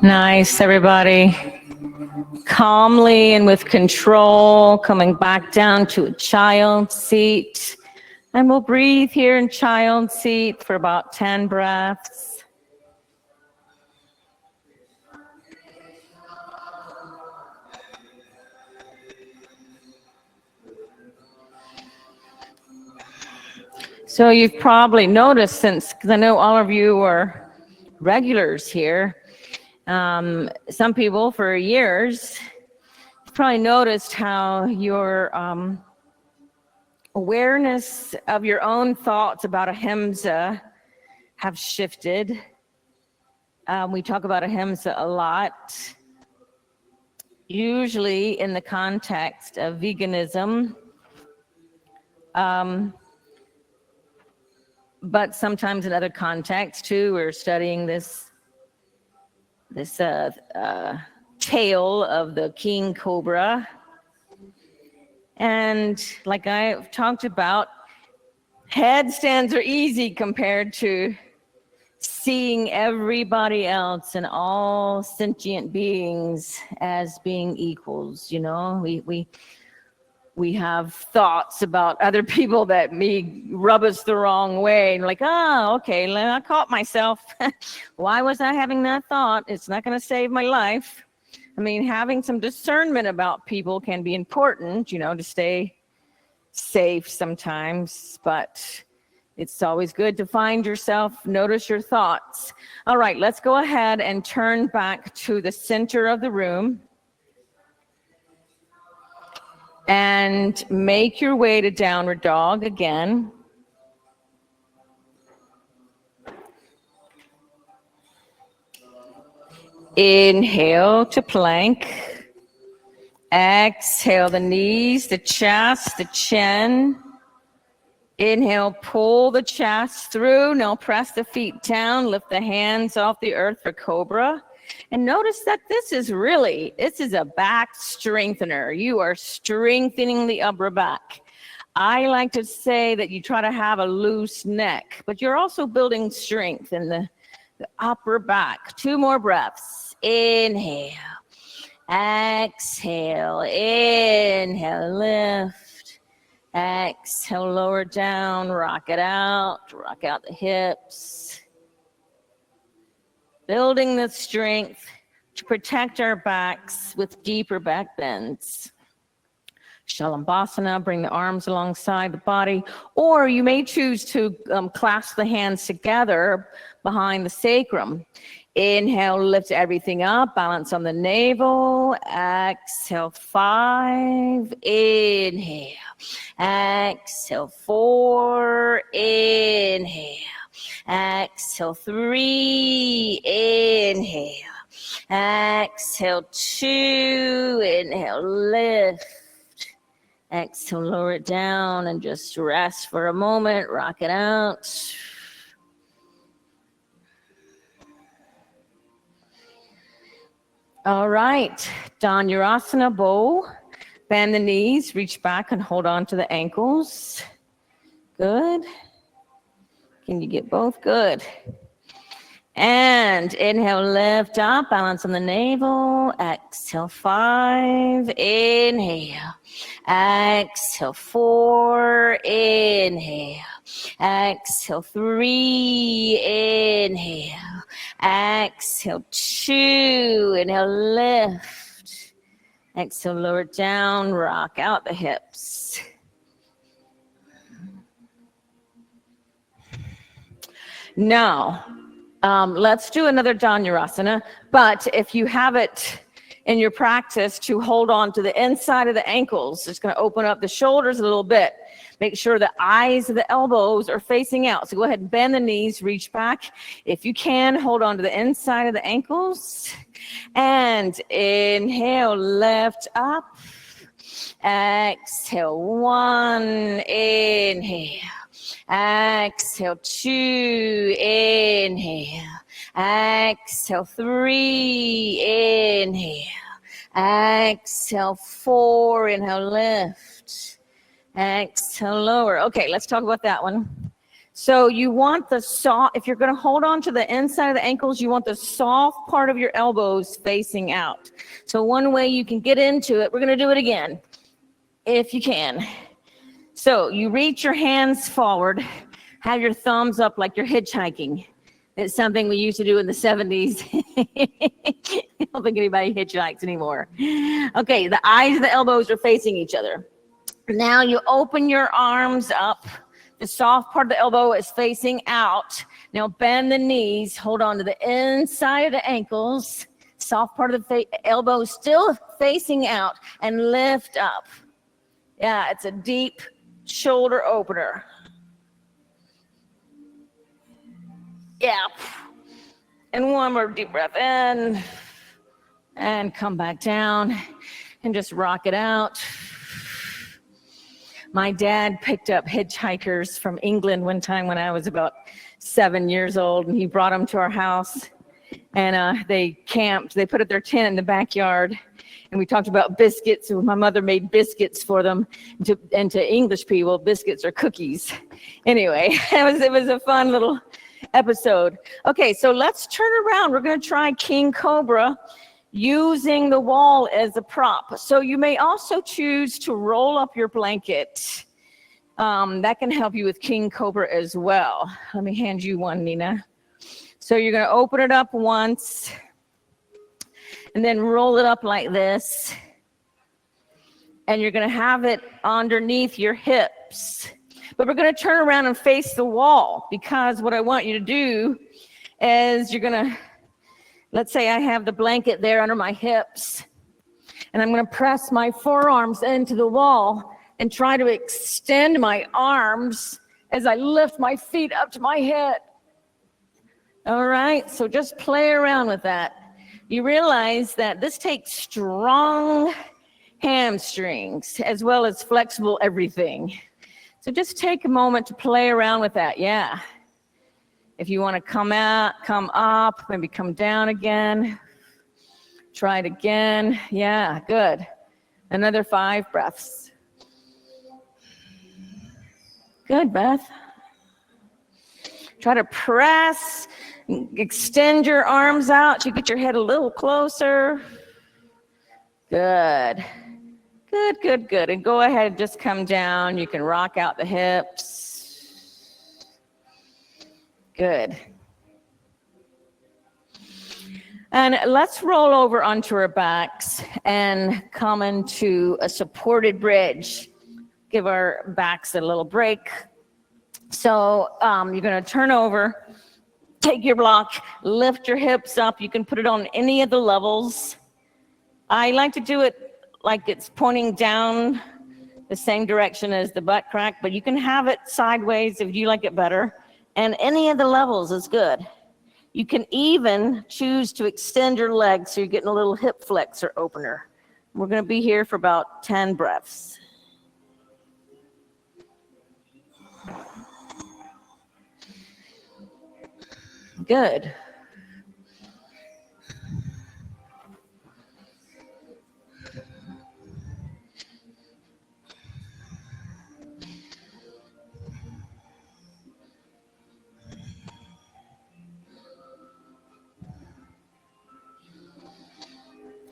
Nice, everybody. Calmly and with control, coming back down to a child seat. And we'll breathe here in child seat for about 10 breaths. So you've probably noticed, since, because I know all of you are regulars here, some people for years, you've probably noticed how your awareness of your own thoughts about ahimsa have shifted. We talk about ahimsa a lot, usually in the context of veganism. but sometimes in other contexts too. We're studying this tail of the king cobra. And like I've talked about, headstands are easy compared to seeing everybody else and all sentient beings as being equals. You know, we have thoughts about other people that may rub us the wrong way. And like, oh, okay, I caught myself. Why was I having that thought? It's not going to save my life. I mean, having some discernment about people can be important, you know, to stay safe sometimes, but it's always good to find yourself, notice your thoughts. All right, let's go ahead and turn back to the center of the room and make your way to downward dog again. Inhale to plank. Exhale the knees, the chest, the chin. Inhale, pull the chest through. Now press the feet down, lift the hands off the earth for cobra. And notice that this is a back strengthener. You are strengthening the upper back. I like to say that you try to have a loose neck, but you're also building strength in the upper back. 2 more breaths. Inhale. Exhale. Inhale, lift. Exhale, lower down, rock out the hips. Building the strength to protect our backs with deeper back bends. Shalabhasana, bring the arms alongside the body, or you may choose to clasp the hands together behind the sacrum. Inhale, lift everything up, balance on the navel. Exhale, 5. Inhale. Exhale, 4. Inhale. Exhale, 3. Inhale. Exhale, 2. Inhale, lift. Exhale, lower it down and just rest for a moment. Rock it out. All right, Dhanurasana bow. Bend the knees, reach back and hold on to the ankles. Good. Can you get both? Good. And inhale, lift up, balance on the navel. Exhale, 5. Inhale. Exhale, 4. Inhale. Exhale, 3. Inhale. Exhale, 2. Inhale, lift. Exhale, lower down, rock out the hips. Now, let's do another Dhanurasana, but if you have it in your practice to hold on to the inside of the ankles, it's going to open up the shoulders a little bit. Make sure the eyes of the elbows are facing out. So go ahead and bend the knees, reach back. If you can, hold on to the inside of the ankles. And inhale, lift up. Exhale, 1. Inhale. Exhale, 2. Inhale. Exhale, 3. Inhale. Exhale, 4. Inhale, lift. Exhale, lower. Okay, let's talk about that one. So you want the soft, if you're going to hold on to the inside of the ankles, you want the soft part of your elbows facing out. So one way you can get into it, we're going to do it again, if you can. So you reach your hands forward, have your thumbs up like you're hitchhiking. It's something we used to do in the 70s. I don't think anybody hitchhikes anymore. Okay, the eyes of the elbows are facing each other. Now you open your arms up. The soft part of the elbow is facing out. Now bend the knees, hold on to the inside of the ankles. Soft part of the elbow still facing out, and lift up. Yeah, it's a deep shoulder opener. Yeah. And one more deep breath in. And come back down and just rock it out. My dad picked up hitchhikers from England one time when I was about 7 years old, and he brought them to our house. And they camped. They put up their tent in the backyard, and we talked about biscuits. My mother made biscuits for them. And to English people, biscuits are cookies. Anyway, it was a fun little episode. Okay, so let's turn around. We're going to try King Cobra using the wall as a prop. So you may also choose to roll up your blanket. That can help you with King Cobra as well. Let me hand you one, Nina. So you're going to open it up once and then roll it up like this. And you're going to have it underneath your hips. But we're going to turn around and face the wall, because what I want you to do is you're going to, let's say I have the blanket there under my hips, and I'm going to press my forearms into the wall and try to extend my arms as I lift my feet up to my head. All right, so just play around with that. You realize that this takes strong hamstrings as well as flexible everything. So just take a moment to play around with that, yeah. If you want to come out, come up, maybe come down again. Try it again, yeah, good. Another 5 breaths. Good, Beth. Try to press, extend your arms out. You get your head a little closer. Good. Good, good, good. And go ahead and just come down. You can rock out the hips. Good. And let's roll over onto our backs and come into a supported bridge. Give our backs a little break. So you're going to turn over, take your block, lift your hips up. You can put it on any of the levels. I like to do it like it's pointing down the same direction as the butt crack, but you can have it sideways if you like it better. And any of the levels is good. You can even choose to extend your legs so you're getting a little hip flexor opener. We're going to be here for about 10 breaths. Good.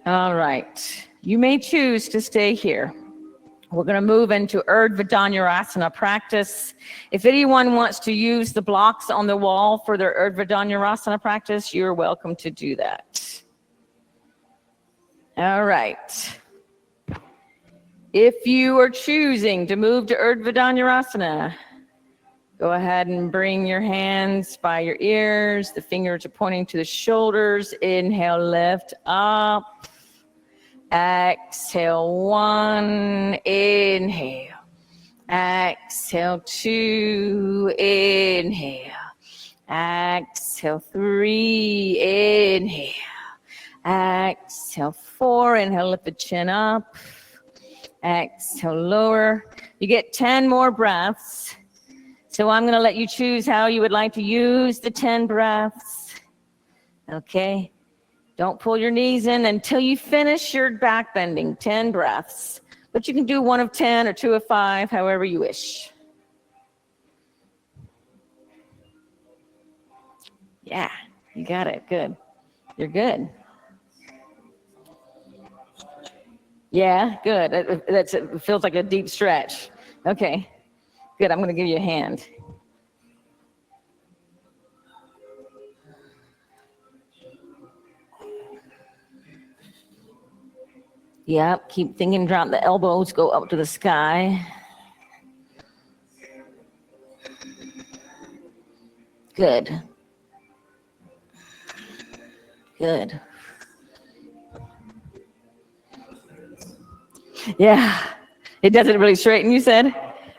All right. You may choose to stay here. We're going to move into Urdhva Dhanurasana practice. If anyone wants to use the blocks on the wall for their Urdhva Dhanurasana practice, you're welcome to do that. All right. If you are choosing to move to Urdhva Dhanurasana, go ahead and bring your hands by your ears. The fingers are pointing to the shoulders. Inhale, lift up. Exhale, 1, inhale. Exhale, 2, inhale. Exhale, 3, inhale. Exhale, 4, inhale, lift the chin up. Exhale, lower. You get 10 more breaths. So I'm going to let you choose how you would like to use the 10 breaths. Okay. Don't pull your knees in until you finish your back bending, 10 breaths. But you can do 1 of 10 or 2 of 5, however you wish. Yeah, you got it. Good. You're good. Yeah, good. It feels like a deep stretch. Okay, good. I'm going to give you a hand. Yep, keep thinking, drop the elbows, go up to the sky. Good. Good. Yeah, it doesn't really straighten, you said?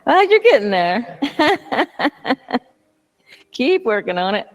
Oh, you're getting there. Keep working on it.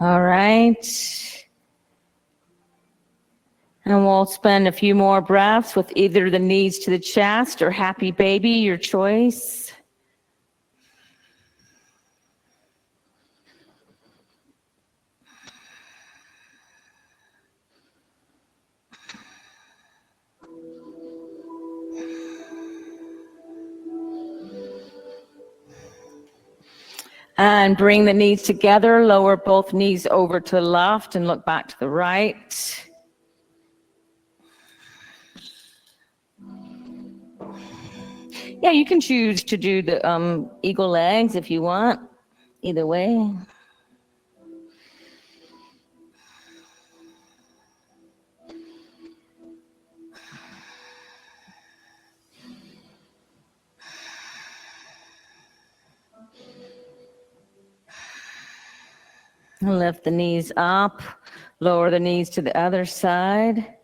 All right. And we'll spend a few more breaths with either the knees to the chest or happy baby, your choice. And bring the knees together, lower both knees over to the left and look back to the right. Yeah, you can choose to do the eagle legs if you want, either way. Lift the knees up, lower the knees to the other side.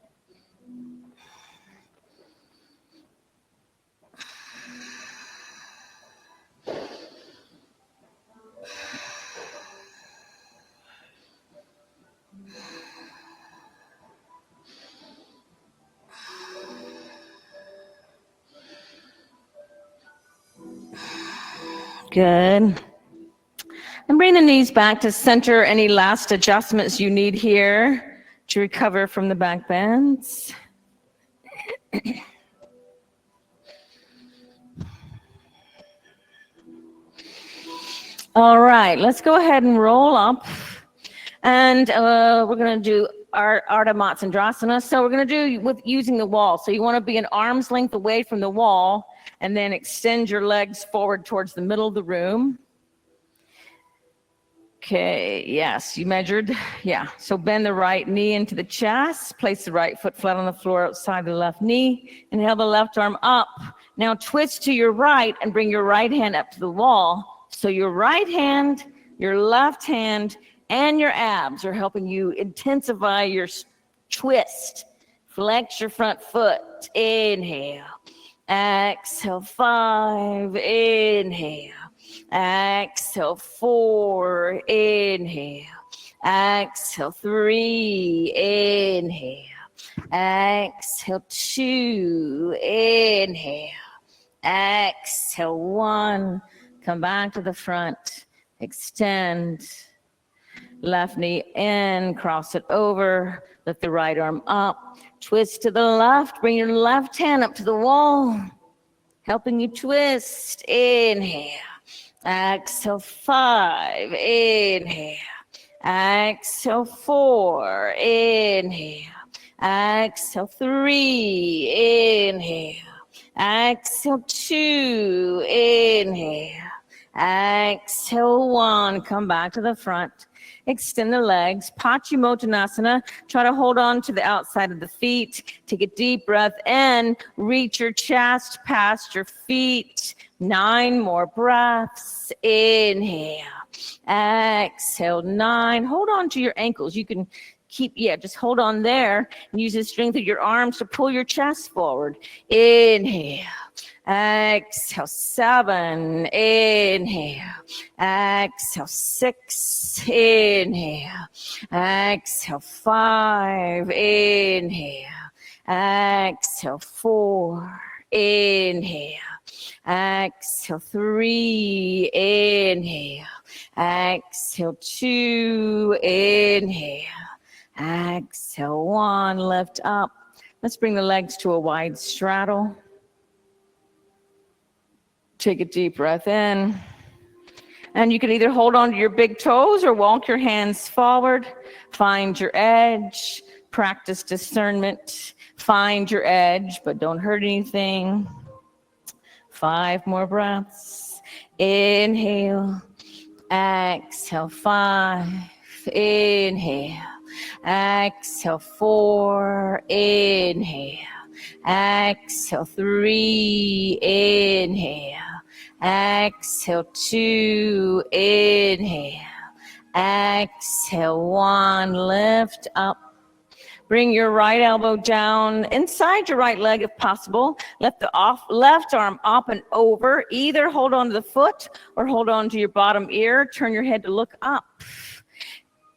Good. And bring the knees back to center. Any last adjustments you need here to recover from the back bends? All right, let's go ahead and roll up. And we're going to do our Ardha Matsyendrasana. So we're going to do with using the wall. So you want to be an arm's length away from the wall and then extend your legs forward towards the middle of the room. Okay, yes, you measured. Yeah, so bend the right knee into the chest, place the right foot flat on the floor outside the left knee, inhale the left arm up. Now twist to your right and bring your right hand up to the wall. So your right hand, your left hand, and your abs are helping you intensify your twist. Flex your front foot, inhale. Exhale, 5, inhale. Exhale, 4, inhale. Exhale, 3, inhale. Exhale, 2, inhale. Exhale, 1. Come back to the front. Extend. Left knee in, cross it over. Lift the right arm up. Twist to the left. Bring your left hand up to the wall. Helping you twist. Inhale. Exhale, 5, inhale. Exhale, 4, inhale. Exhale, 3, inhale. Exhale, 2, inhale. Exhale, 1, come back to the front. Extend the legs, Paschimottanasana. Try to hold on to the outside of the feet. Take a deep breath in, reach your chest past your feet. 9 more breaths. Inhale. Exhale, 9. Hold on to your ankles. You can just hold on there and use the strength of your arms to pull your chest forward. Inhale. Exhale, 7, inhale. Exhale, 6, inhale. Exhale, 5, inhale. Exhale, 4, inhale. Exhale, 3, inhale. Exhale, 2, inhale. Exhale, 1, lift up. Let's bring the legs to a wide straddle. Take a deep breath in. And you can either hold on to your big toes or walk your hands forward. Find your edge. Practice discernment. Find your edge, but don't hurt anything. 5 more breaths. Inhale. Exhale, 5. Inhale. Exhale, 4. Inhale. Exhale, 3. Inhale. Exhale, 2. Inhale. Exhale, 1. Lift up. Bring your right elbow down inside your right leg if possible. Let the left arm up and over. Either hold on to the foot or hold on to your bottom ear. Turn your head to look up.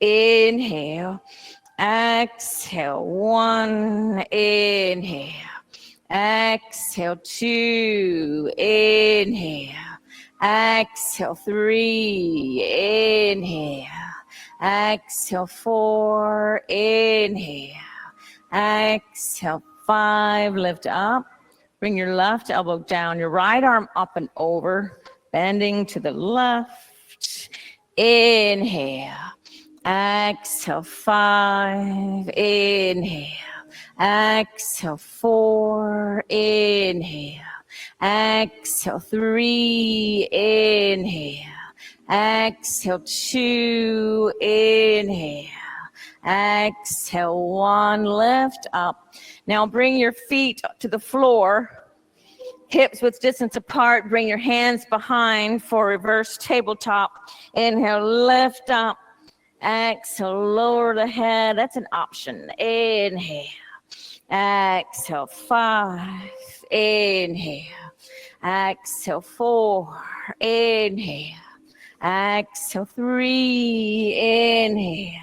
Inhale. Exhale. 1. Inhale. Exhale. 2. Inhale. Exhale. 3. Inhale. Exhale. 4. Inhale. Exhale. 5. Lift up. Bring your left elbow down, your right arm up and over, bending to the left. Inhale. Exhale. 5. Inhale. Exhale. 4. Inhale. Exhale. 3. Inhale. Exhale. 2. Inhale. Exhale. 1. Lift up. Now bring your feet to the floor, hips width distance apart. Bring your hands behind for reverse tabletop. Inhale, lift up. Exhale, lower the head. That's an option. Inhale. Exhale. 5. Inhale. Exhale. 4. Inhale. Exhale. 3. Inhale.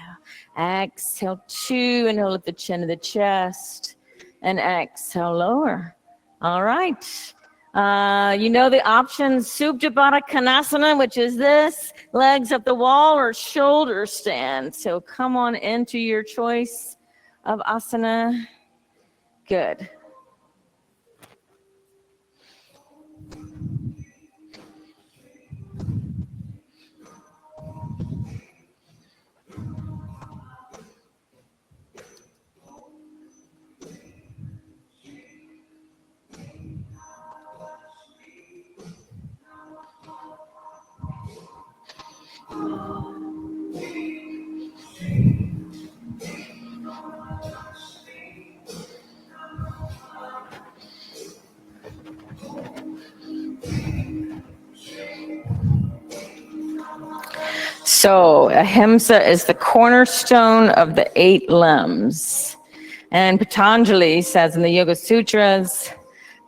Exhale. 2. Inhale, lift the chin to the chest. And exhale, lower. All right. You know the options, Supta Baddha Konasana, which is this, legs up the wall or shoulder stand. So come on into your choice of asana. Good. So ahimsa is the cornerstone of the 8 limbs. And Patanjali says in the Yoga Sutras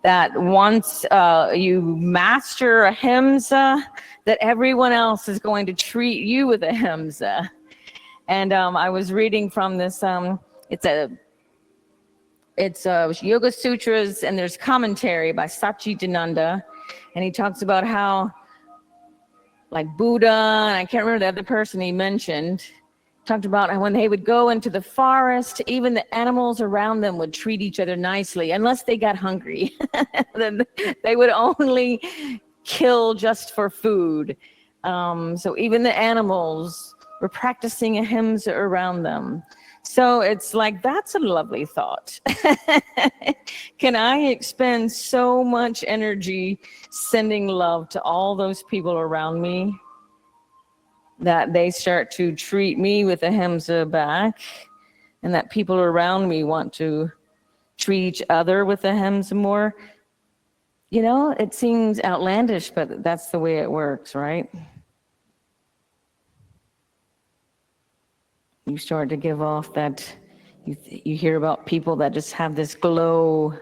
that once you master ahimsa, that everyone else is going to treat you with ahimsa. And I was reading from this, it's Yoga Sutras, and there's commentary by Satchidananda, and he talks about how, like Buddha, and I can't remember the other person he mentioned, talked about how when they would go into the forest, even the animals around them would treat each other nicely, unless they got hungry. Then they would only kill just for food. So even the animals were practicing ahimsa around them. So it's like, that's a lovely thought. Can I expend so much energy sending love to all those people around me that they start to treat me with ahimsa back, and that people around me want to treat each other with ahimsa more? You know, it seems outlandish, but that's the way it works, right? You start to give off that, you hear about people that just have this glow.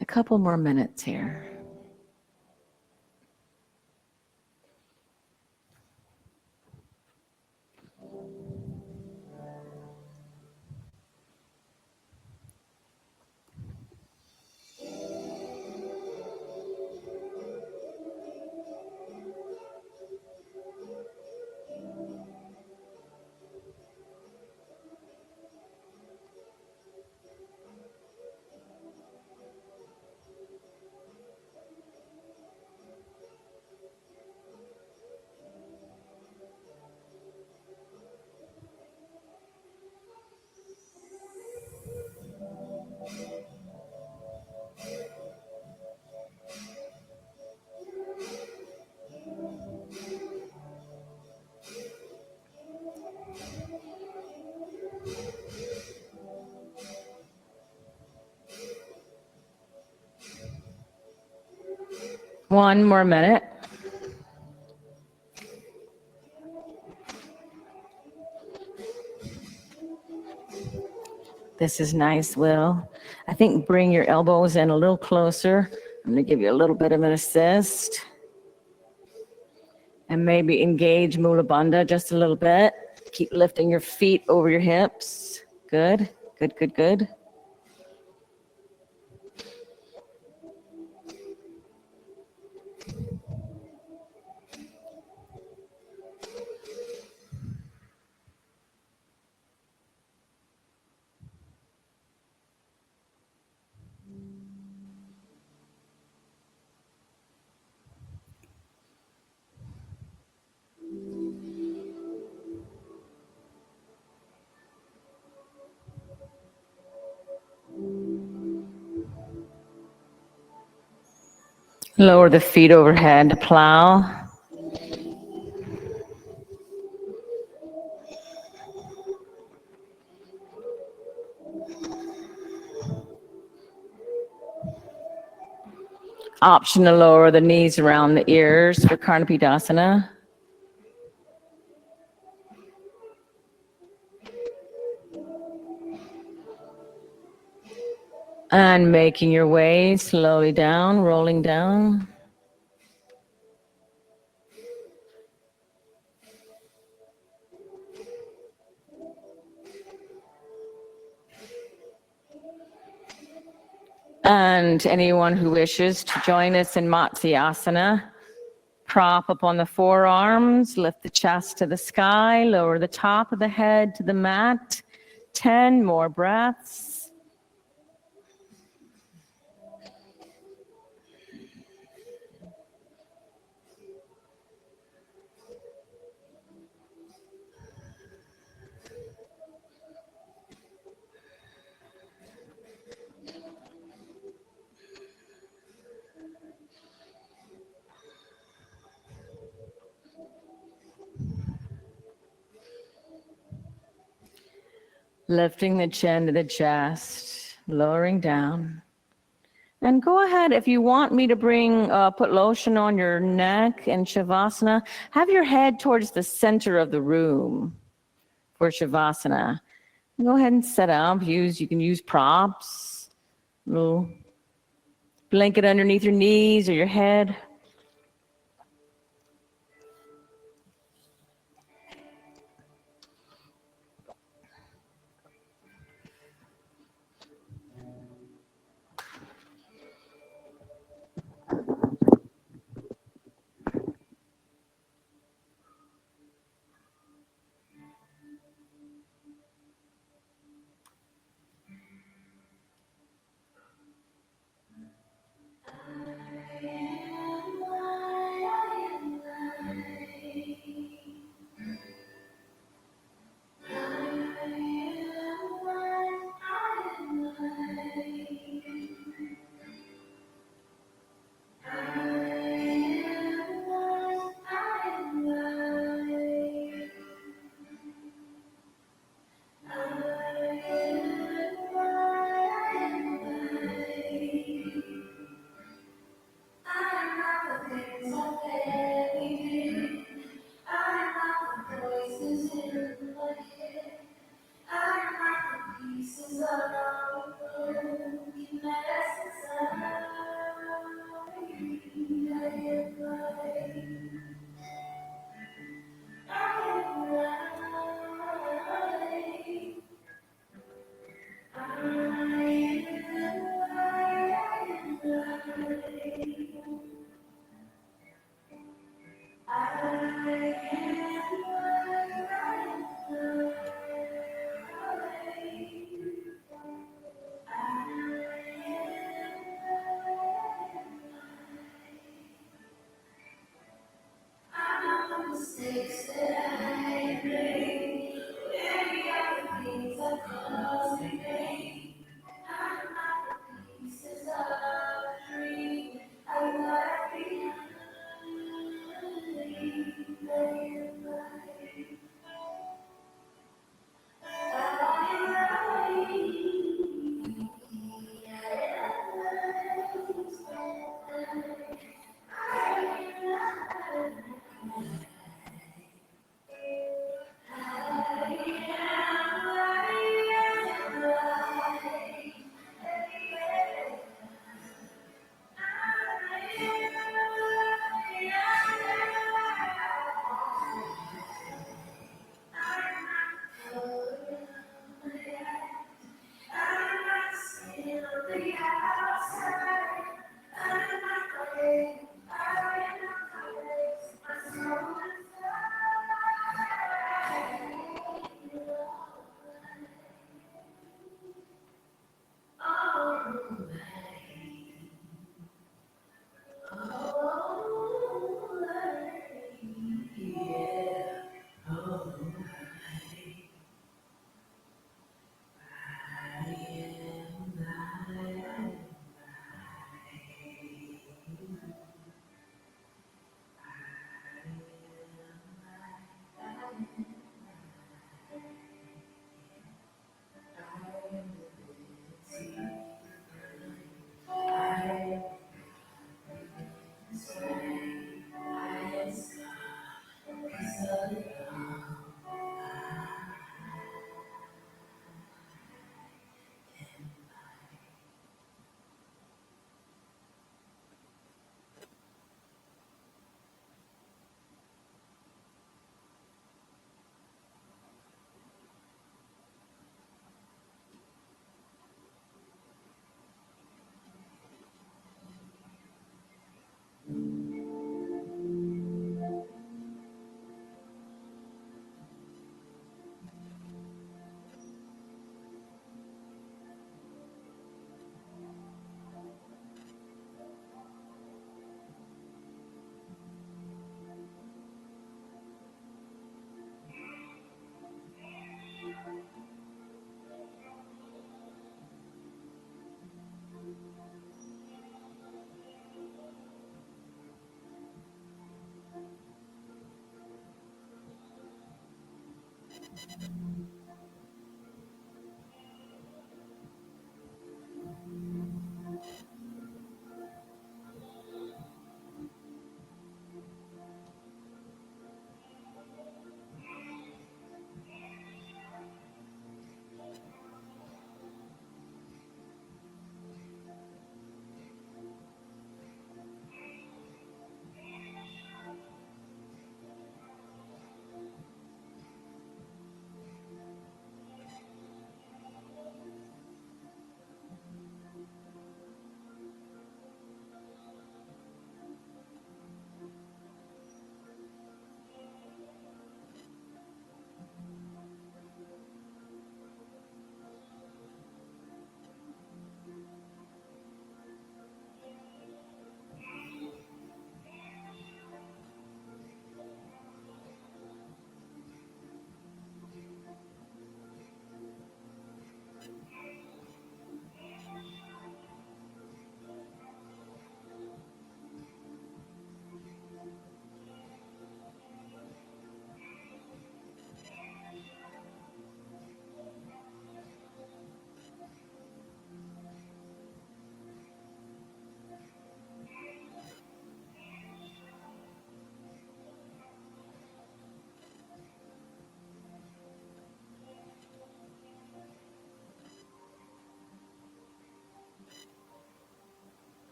A couple more minutes here. One more minute. This is nice, Will. I think bring your elbows in a little closer I'm going to give you a little bit of an assist. And maybe engage Mula Bandha just a little bit. Keep lifting your feet over your hips. Good, good, good, good. Lower the feet overhead, plow. Option to lower the knees around the ears for Karnapidasana. And making your way slowly down, rolling down. And anyone who wishes to join us in Matsyasana, prop up on the forearms, lift the chest to the sky, lower the top of the head to the mat. 10 more breaths. Lifting the chin to the chest, lowering down. And go ahead, if you want me to put lotion on your neck in Shavasana, have your head towards the center of the room for Shavasana. Go ahead and set up. You can use props, little blanket underneath your knees or your head.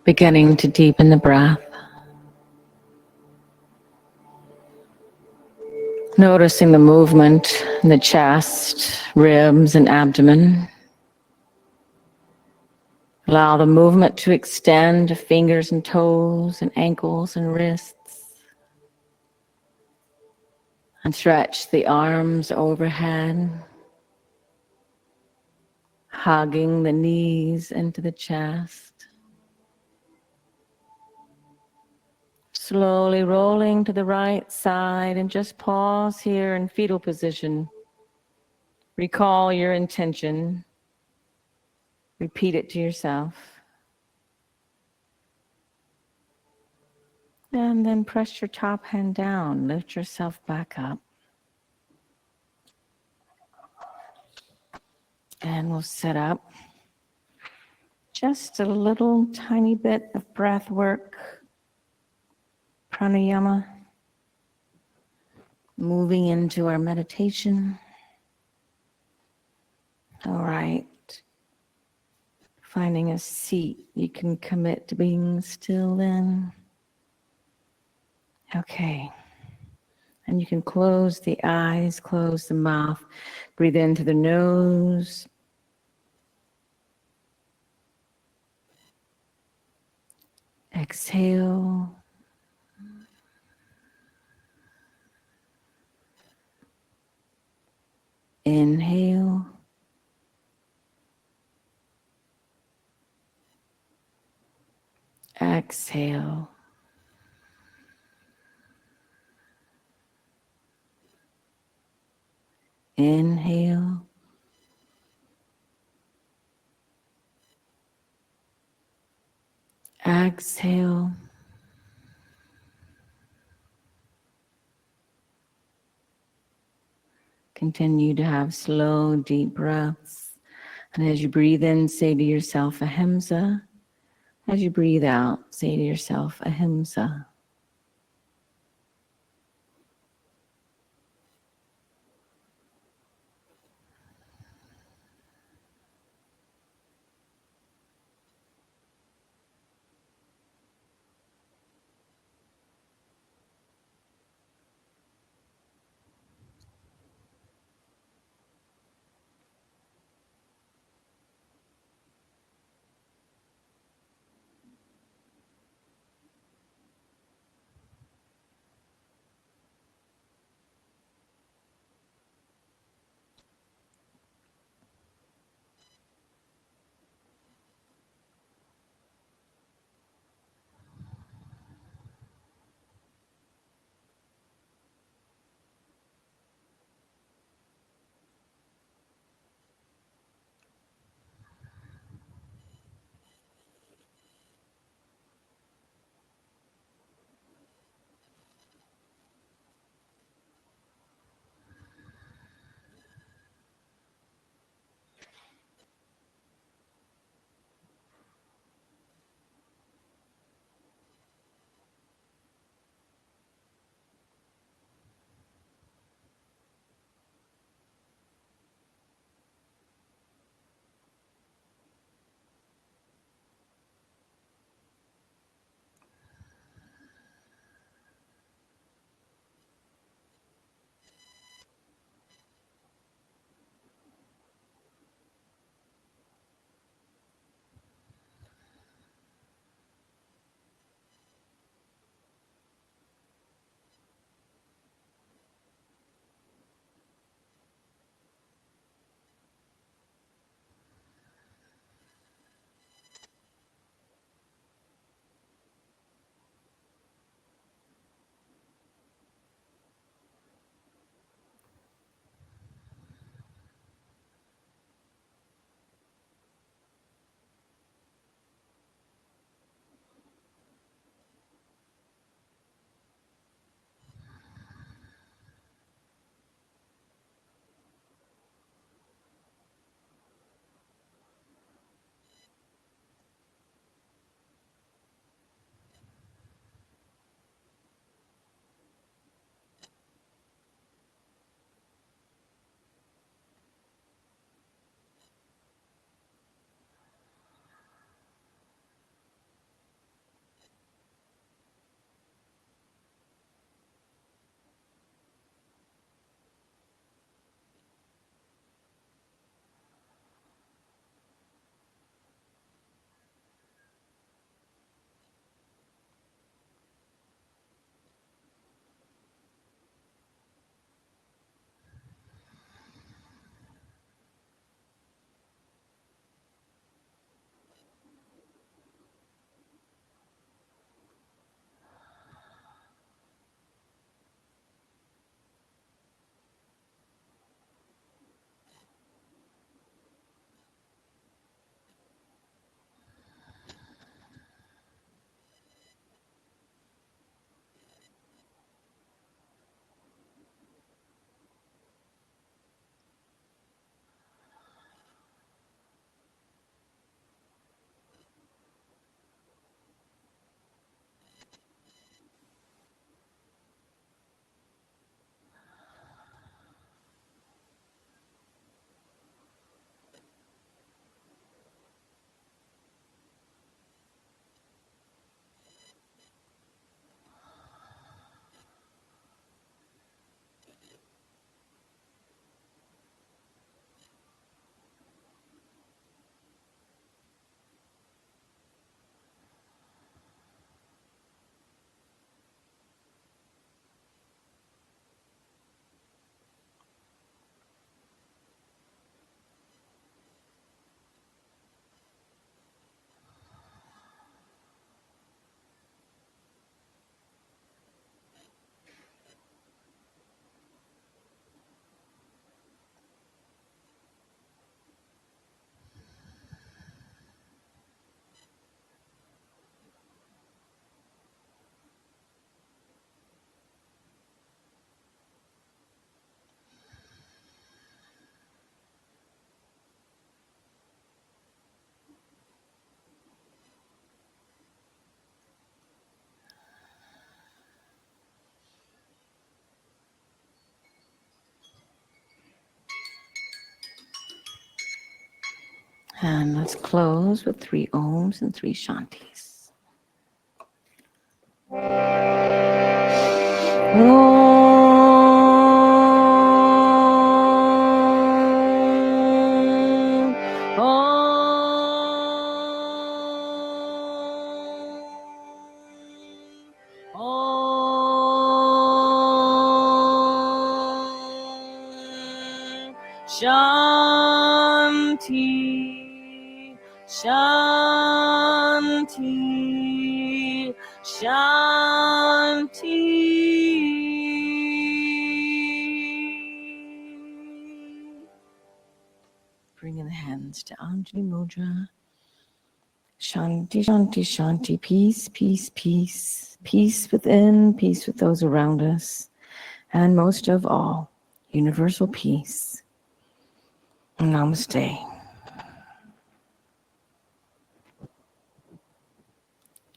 Beginning to deepen the breath. Noticing the movement in the chest, ribs, and abdomen. Allow the movement to extend to fingers and toes and ankles and wrists. And stretch the arms overhead, hugging the knees into the chest. Slowly rolling to the right side and just pause here in fetal position. Recall your intention. Repeat it to yourself. And then press your top hand down. Lift yourself back up. And we'll sit up. Just a little tiny bit of breath work. Pranayama. Moving into our meditation. All right. Finding a seat you can commit to being still in. Okay. And you can close the eyes, close the mouth. Breathe into the nose. Exhale. Inhale. Exhale. Inhale. Exhale. Continue to have slow, deep breaths. And as you breathe in, say to yourself, ahimsa. As you breathe out, say to yourself, ahimsa. And let's close with 3 Oms and 3 Shantis. Shanti, Shanti, Shanti. Bringing the hands to Anjali Mudra. Shanti, Shanti, Shanti. Peace, peace, peace. Peace within, peace with those around us. And most of all, universal peace. Namaste.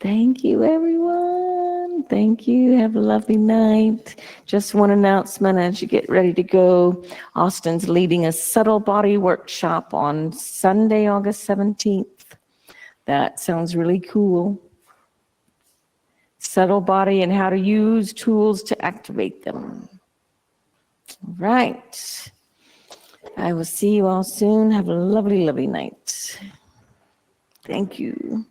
Thank you, everyone. Thank you. Have a lovely night. Just one announcement as you get ready to go. Austin's leading a subtle body workshop on Sunday, August 17th. That sounds really cool. Subtle body and how to use tools to activate them. All right. I will see you all soon. Have a lovely, lovely night. Thank you.